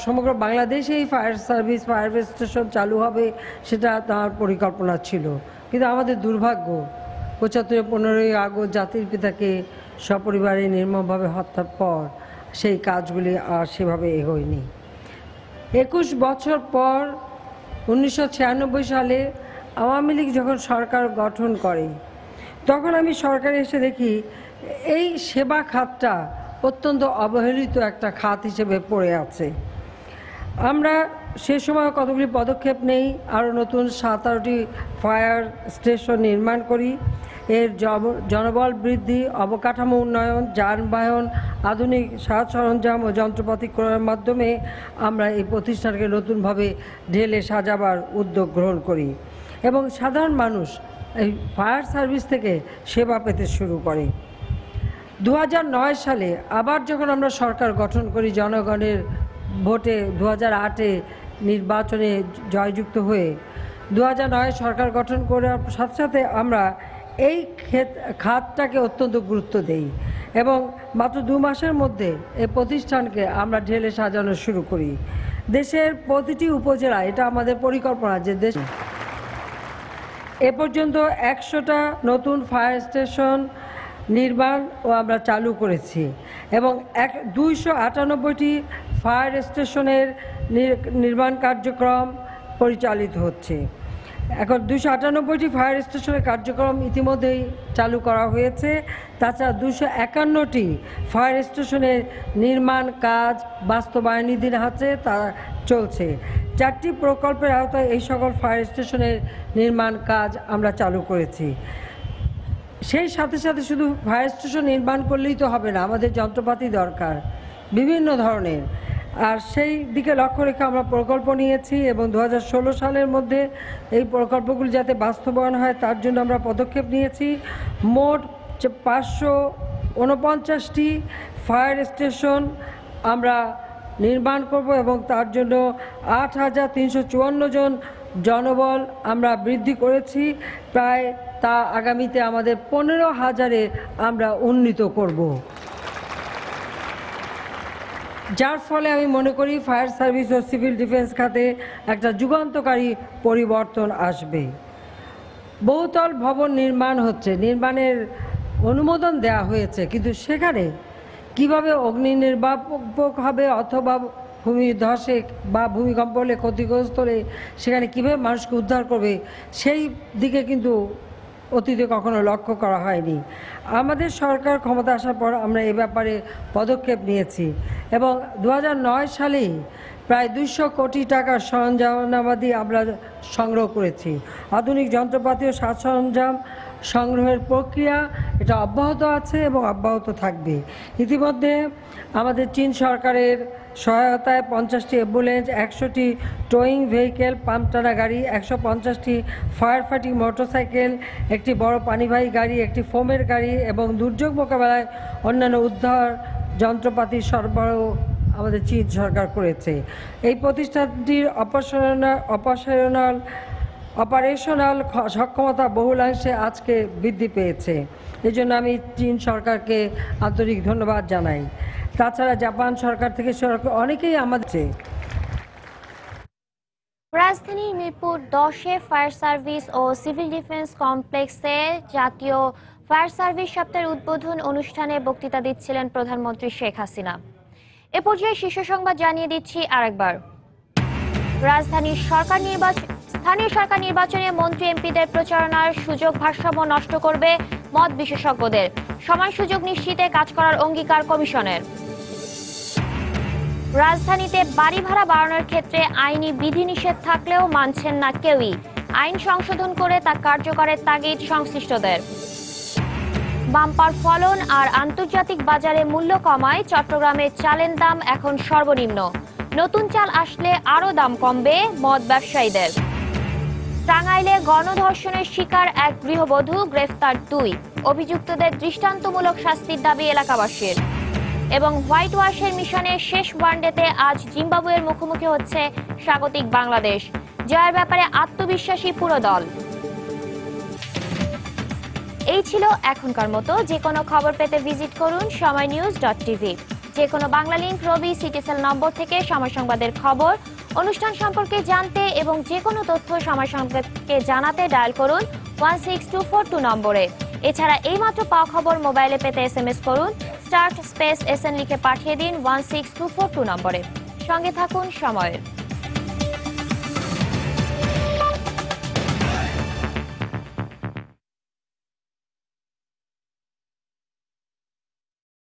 সমগ্র বাংলাদেশে এই ফায়ার সার্ভিস, ফায়ার স্টেশন চালু হবে সেটা তার পরিকল্পনা ছিল। কিন্তু আমাদের দুর্ভাগ্য, 75 15ই আগস্ট জাতির পিতাকে সপরিবারে নির্মমভাবে হত্যার পর সেই কাজগুলি আর সেভাবে এগোয়নি। 21 বছর পর 1996 সালে আওয়ামী লীগ যখন সরকার গঠন করে, তখন আমি সরকারে এসে দেখি এই সেবা খাতটা অত্যন্ত অবহেলিত একটা খাত হিসেবে পড়ে আছে। আমরা সে সময় কতগুলি পদক্ষেপ নেই, আরও নতুন 17টি ফায়ার স্টেশন নির্মাণ করি। এর জনবল বৃদ্ধি, অবকাঠামো উন্নয়ন, যানবাহন, আধুনিক সাজ সরঞ্জাম ও যন্ত্রপাতি ক্রয়ের মাধ্যমে আমরা এই প্রতিষ্ঠানকে নতুনভাবে ঢেলে সাজাবার উদ্যোগ গ্রহণ করি এবং সাধারণ মানুষ এই ফায়ার সার্ভিস থেকে সেবা পেতে শুরু করে। 2009 সালে আবার যখন আমরা সরকার গঠন করি, জনগণের ভোটে 2008-এ নির্বাচনে জয়যুক্ত হয়ে 2009 সরকার গঠন করার সাথে সাথে আমরা এই খাতটাকে অত্যন্ত গুরুত্ব দেই এবং মাত্র 2 মাসের মধ্যে এই প্রতিষ্ঠানকে আমরা ঢেলে সাজানো শুরু করি। দেশের প্রতিটি উপজেলা, এটা আমাদের পরিকল্পনা যে দেশ এ পর্যন্ত 100টা নতুন ফায়ার স্টেশন নির্মাণ ও আমরা চালু করেছি এবং 298টি ফায়ার স্টেশনের নির্মাণ কার্যক্রম পরিচালিত হচ্ছে। এখন 298টি ফায়ার স্টেশনের কার্যক্রম ইতিমধ্যেই চালু করা হয়েছে। তাছাড়া 251টি ফায়ার স্টেশনের নির্মাণ কাজ বাস্তবায়নাধীন আছে, তা চলছে। 4টি প্রকল্পের আওতায় এই সকল ফায়ার স্টেশনের নির্মাণ কাজ আমরা চালু করেছি। সেই সাথে সাথে শুধু ফায়ার স্টেশন নির্মাণ করলেই তো হবে না, আমাদের যন্ত্রপাতি দরকার বিভিন্ন ধরনের। আর সেই দিকে লক্ষ্য রেখে আমরা প্রকল্প নিয়েছি এবং 2016 সালের মধ্যে এই প্রকল্পগুলি যাতে বাস্তবায়ন হয় তার জন্য আমরা পদক্ষেপ নিয়েছি। মোট 549টি ফায়ার স্টেশন আমরা নির্মাণ করব এবং তার জন্য 8,354 জন জনবল আমরা বৃদ্ধি করেছি, প্রায় তা আগামীতে আমাদের 15,000-এ আমরা উন্নীত করব। যার ফলে আমি মনে করি ফায়ার সার্ভিস ও সিভিল ডিফেন্স খাতে একটা যুগান্তকারী পরিবর্তন আসবে। বহুতল ভবন নির্মাণ হচ্ছে, নির্মাণের অনুমোদন দেওয়া হয়েছে, কিন্তু সেখানে কিভাবে অগ্নি নির্বাপক হবে অথবা ভূমিধসে বা ভূমিকম্প হলে ক্ষতিগ্রস্ত হলে সেখানে কীভাবে মানুষকে উদ্ধার করবে সেই দিকে কিন্তু অতীতে কখনো লক্ষ্য করা হয়নি। আমাদের সরকার ক্ষমতা আসার পর আমরা এ ব্যাপারে পদক্ষেপ নিয়েছি এবং 2009 সালেই প্রায় 200 কোটি টাকার সরঞ্জামাদি আমরা সংগ্রহ করেছি। আধুনিক যন্ত্রপাতি ও সাজ সরঞ্জাম সংগ্রহের প্রক্রিয়া এটা অব্যাহত আছে এবং অব্যাহত থাকবে। ইতিমধ্যে আমাদের চীন সরকারের সহায়তায় 50টি অ্যাম্বুলেন্স, 100টি টোয়িং ভেহিকেল, পাম্প টানা গাড়ি, 150টি ফায়ার ফাইটিং মোটরসাইকেল, একটি বড় পানিবাহী গাড়ি, একটি ফোমের গাড়ি এবং দুর্যোগ মোকাবেলায় অন্যান্য উদ্ধার যন্ত্রপাতি সরবরাহ আমাদের চীন সরকার করেছে। এই প্রতিষ্ঠানটির অপারেশনাল সক্ষমতা বহুলাংশে আজকে বৃদ্ধি পেয়েছে। এই জন্য আমি চীন সরকারকে আন্তরিক ধন্যবাদ জানাই। তাছাড়া জাপান সরকার থেকে অনেকেই আমাদের। রাজধানীর মিরপুর 10-এ ফায়ার সার্ভিস ও সিভিল ডিফেন্স কমপ্লেক্সে জাতীয় ফায়ার সার্ভিস সপ্তাহের উদ্বোধন অনুষ্ঠানে বক্তৃতা দিচ্ছিলেন প্রধানমন্ত্রী শেখ হাসিনা। এ পর্যায়ে শীর্ষ সংবাদ জানিয়ে দিচ্ছি আরেকবার। স্থানীয় সরকার নির্বাচনে মন্ত্রী এমপিদের প্রচারণার সুযোগ ভারসাম্য নষ্ট করবে মত বিশেষজ্ঞদের। সময় সুযোগ নিশ্চিতে কাজ করার অঙ্গীকার কমিশনের। রাজধানীতে বাড়ি ভাড়া বাড়ানোর ক্ষেত্রে আইনি বিধিনিষেধ থাকলেও মানছেন না কেউই। আইন সংশোধন করে তা কার্যকরের তাগিদ সংশ্লিষ্টদের। বাম্পার ফলন আর আন্তর্জাতিক বাজারে মূল্য কমায় চট্টগ্রামের চালের দাম এখন সর্বনিম্ন। নতুন চাল আসলে আরও দাম কমবে মদ ব্যবসায়ীদের। টাঙ্গাইলে গণধর্ষণের শিকার এক গৃহবধূ, গ্রেফতার 2। অভিযুক্তদের দৃষ্টান্তমূলক শাস্তির দাবি এলাকাবাসীর। এবং হোয়াইট ওয়াশের মিশনে শেষ ওয়ানডেতে আজ জিম্বাবুয়ের মুখোমুখি হচ্ছে স্বাগতিক বাংলাদেশ। জয়ের ব্যাপারে আত্মবিশ্বাসী পুরো দল। এই ছিল এখনকার মতো। যে কোনো খবর পেতে ভিজিট করুন সময়নিউজ.tv। যে কোনো বাংলা লিংক, রবি, সিটিসেল নম্বর থেকে সময় সংবাদের খবর, অনুষ্ঠান সম্পর্কে জানতে এবং যে কোনো তথ্য সময় সংবাদকে জানাতে ডায়াল করুন 16242 নম্বরে। এছাড়া এইমাত্র পাওয়া খবর মোবাইলে পেতে SMS করুন স্টার্ট স্পেস SN লিখে পাঠিয়ে দিন 16242 নম্বরে। সঙ্গে থাকুন সময়ের।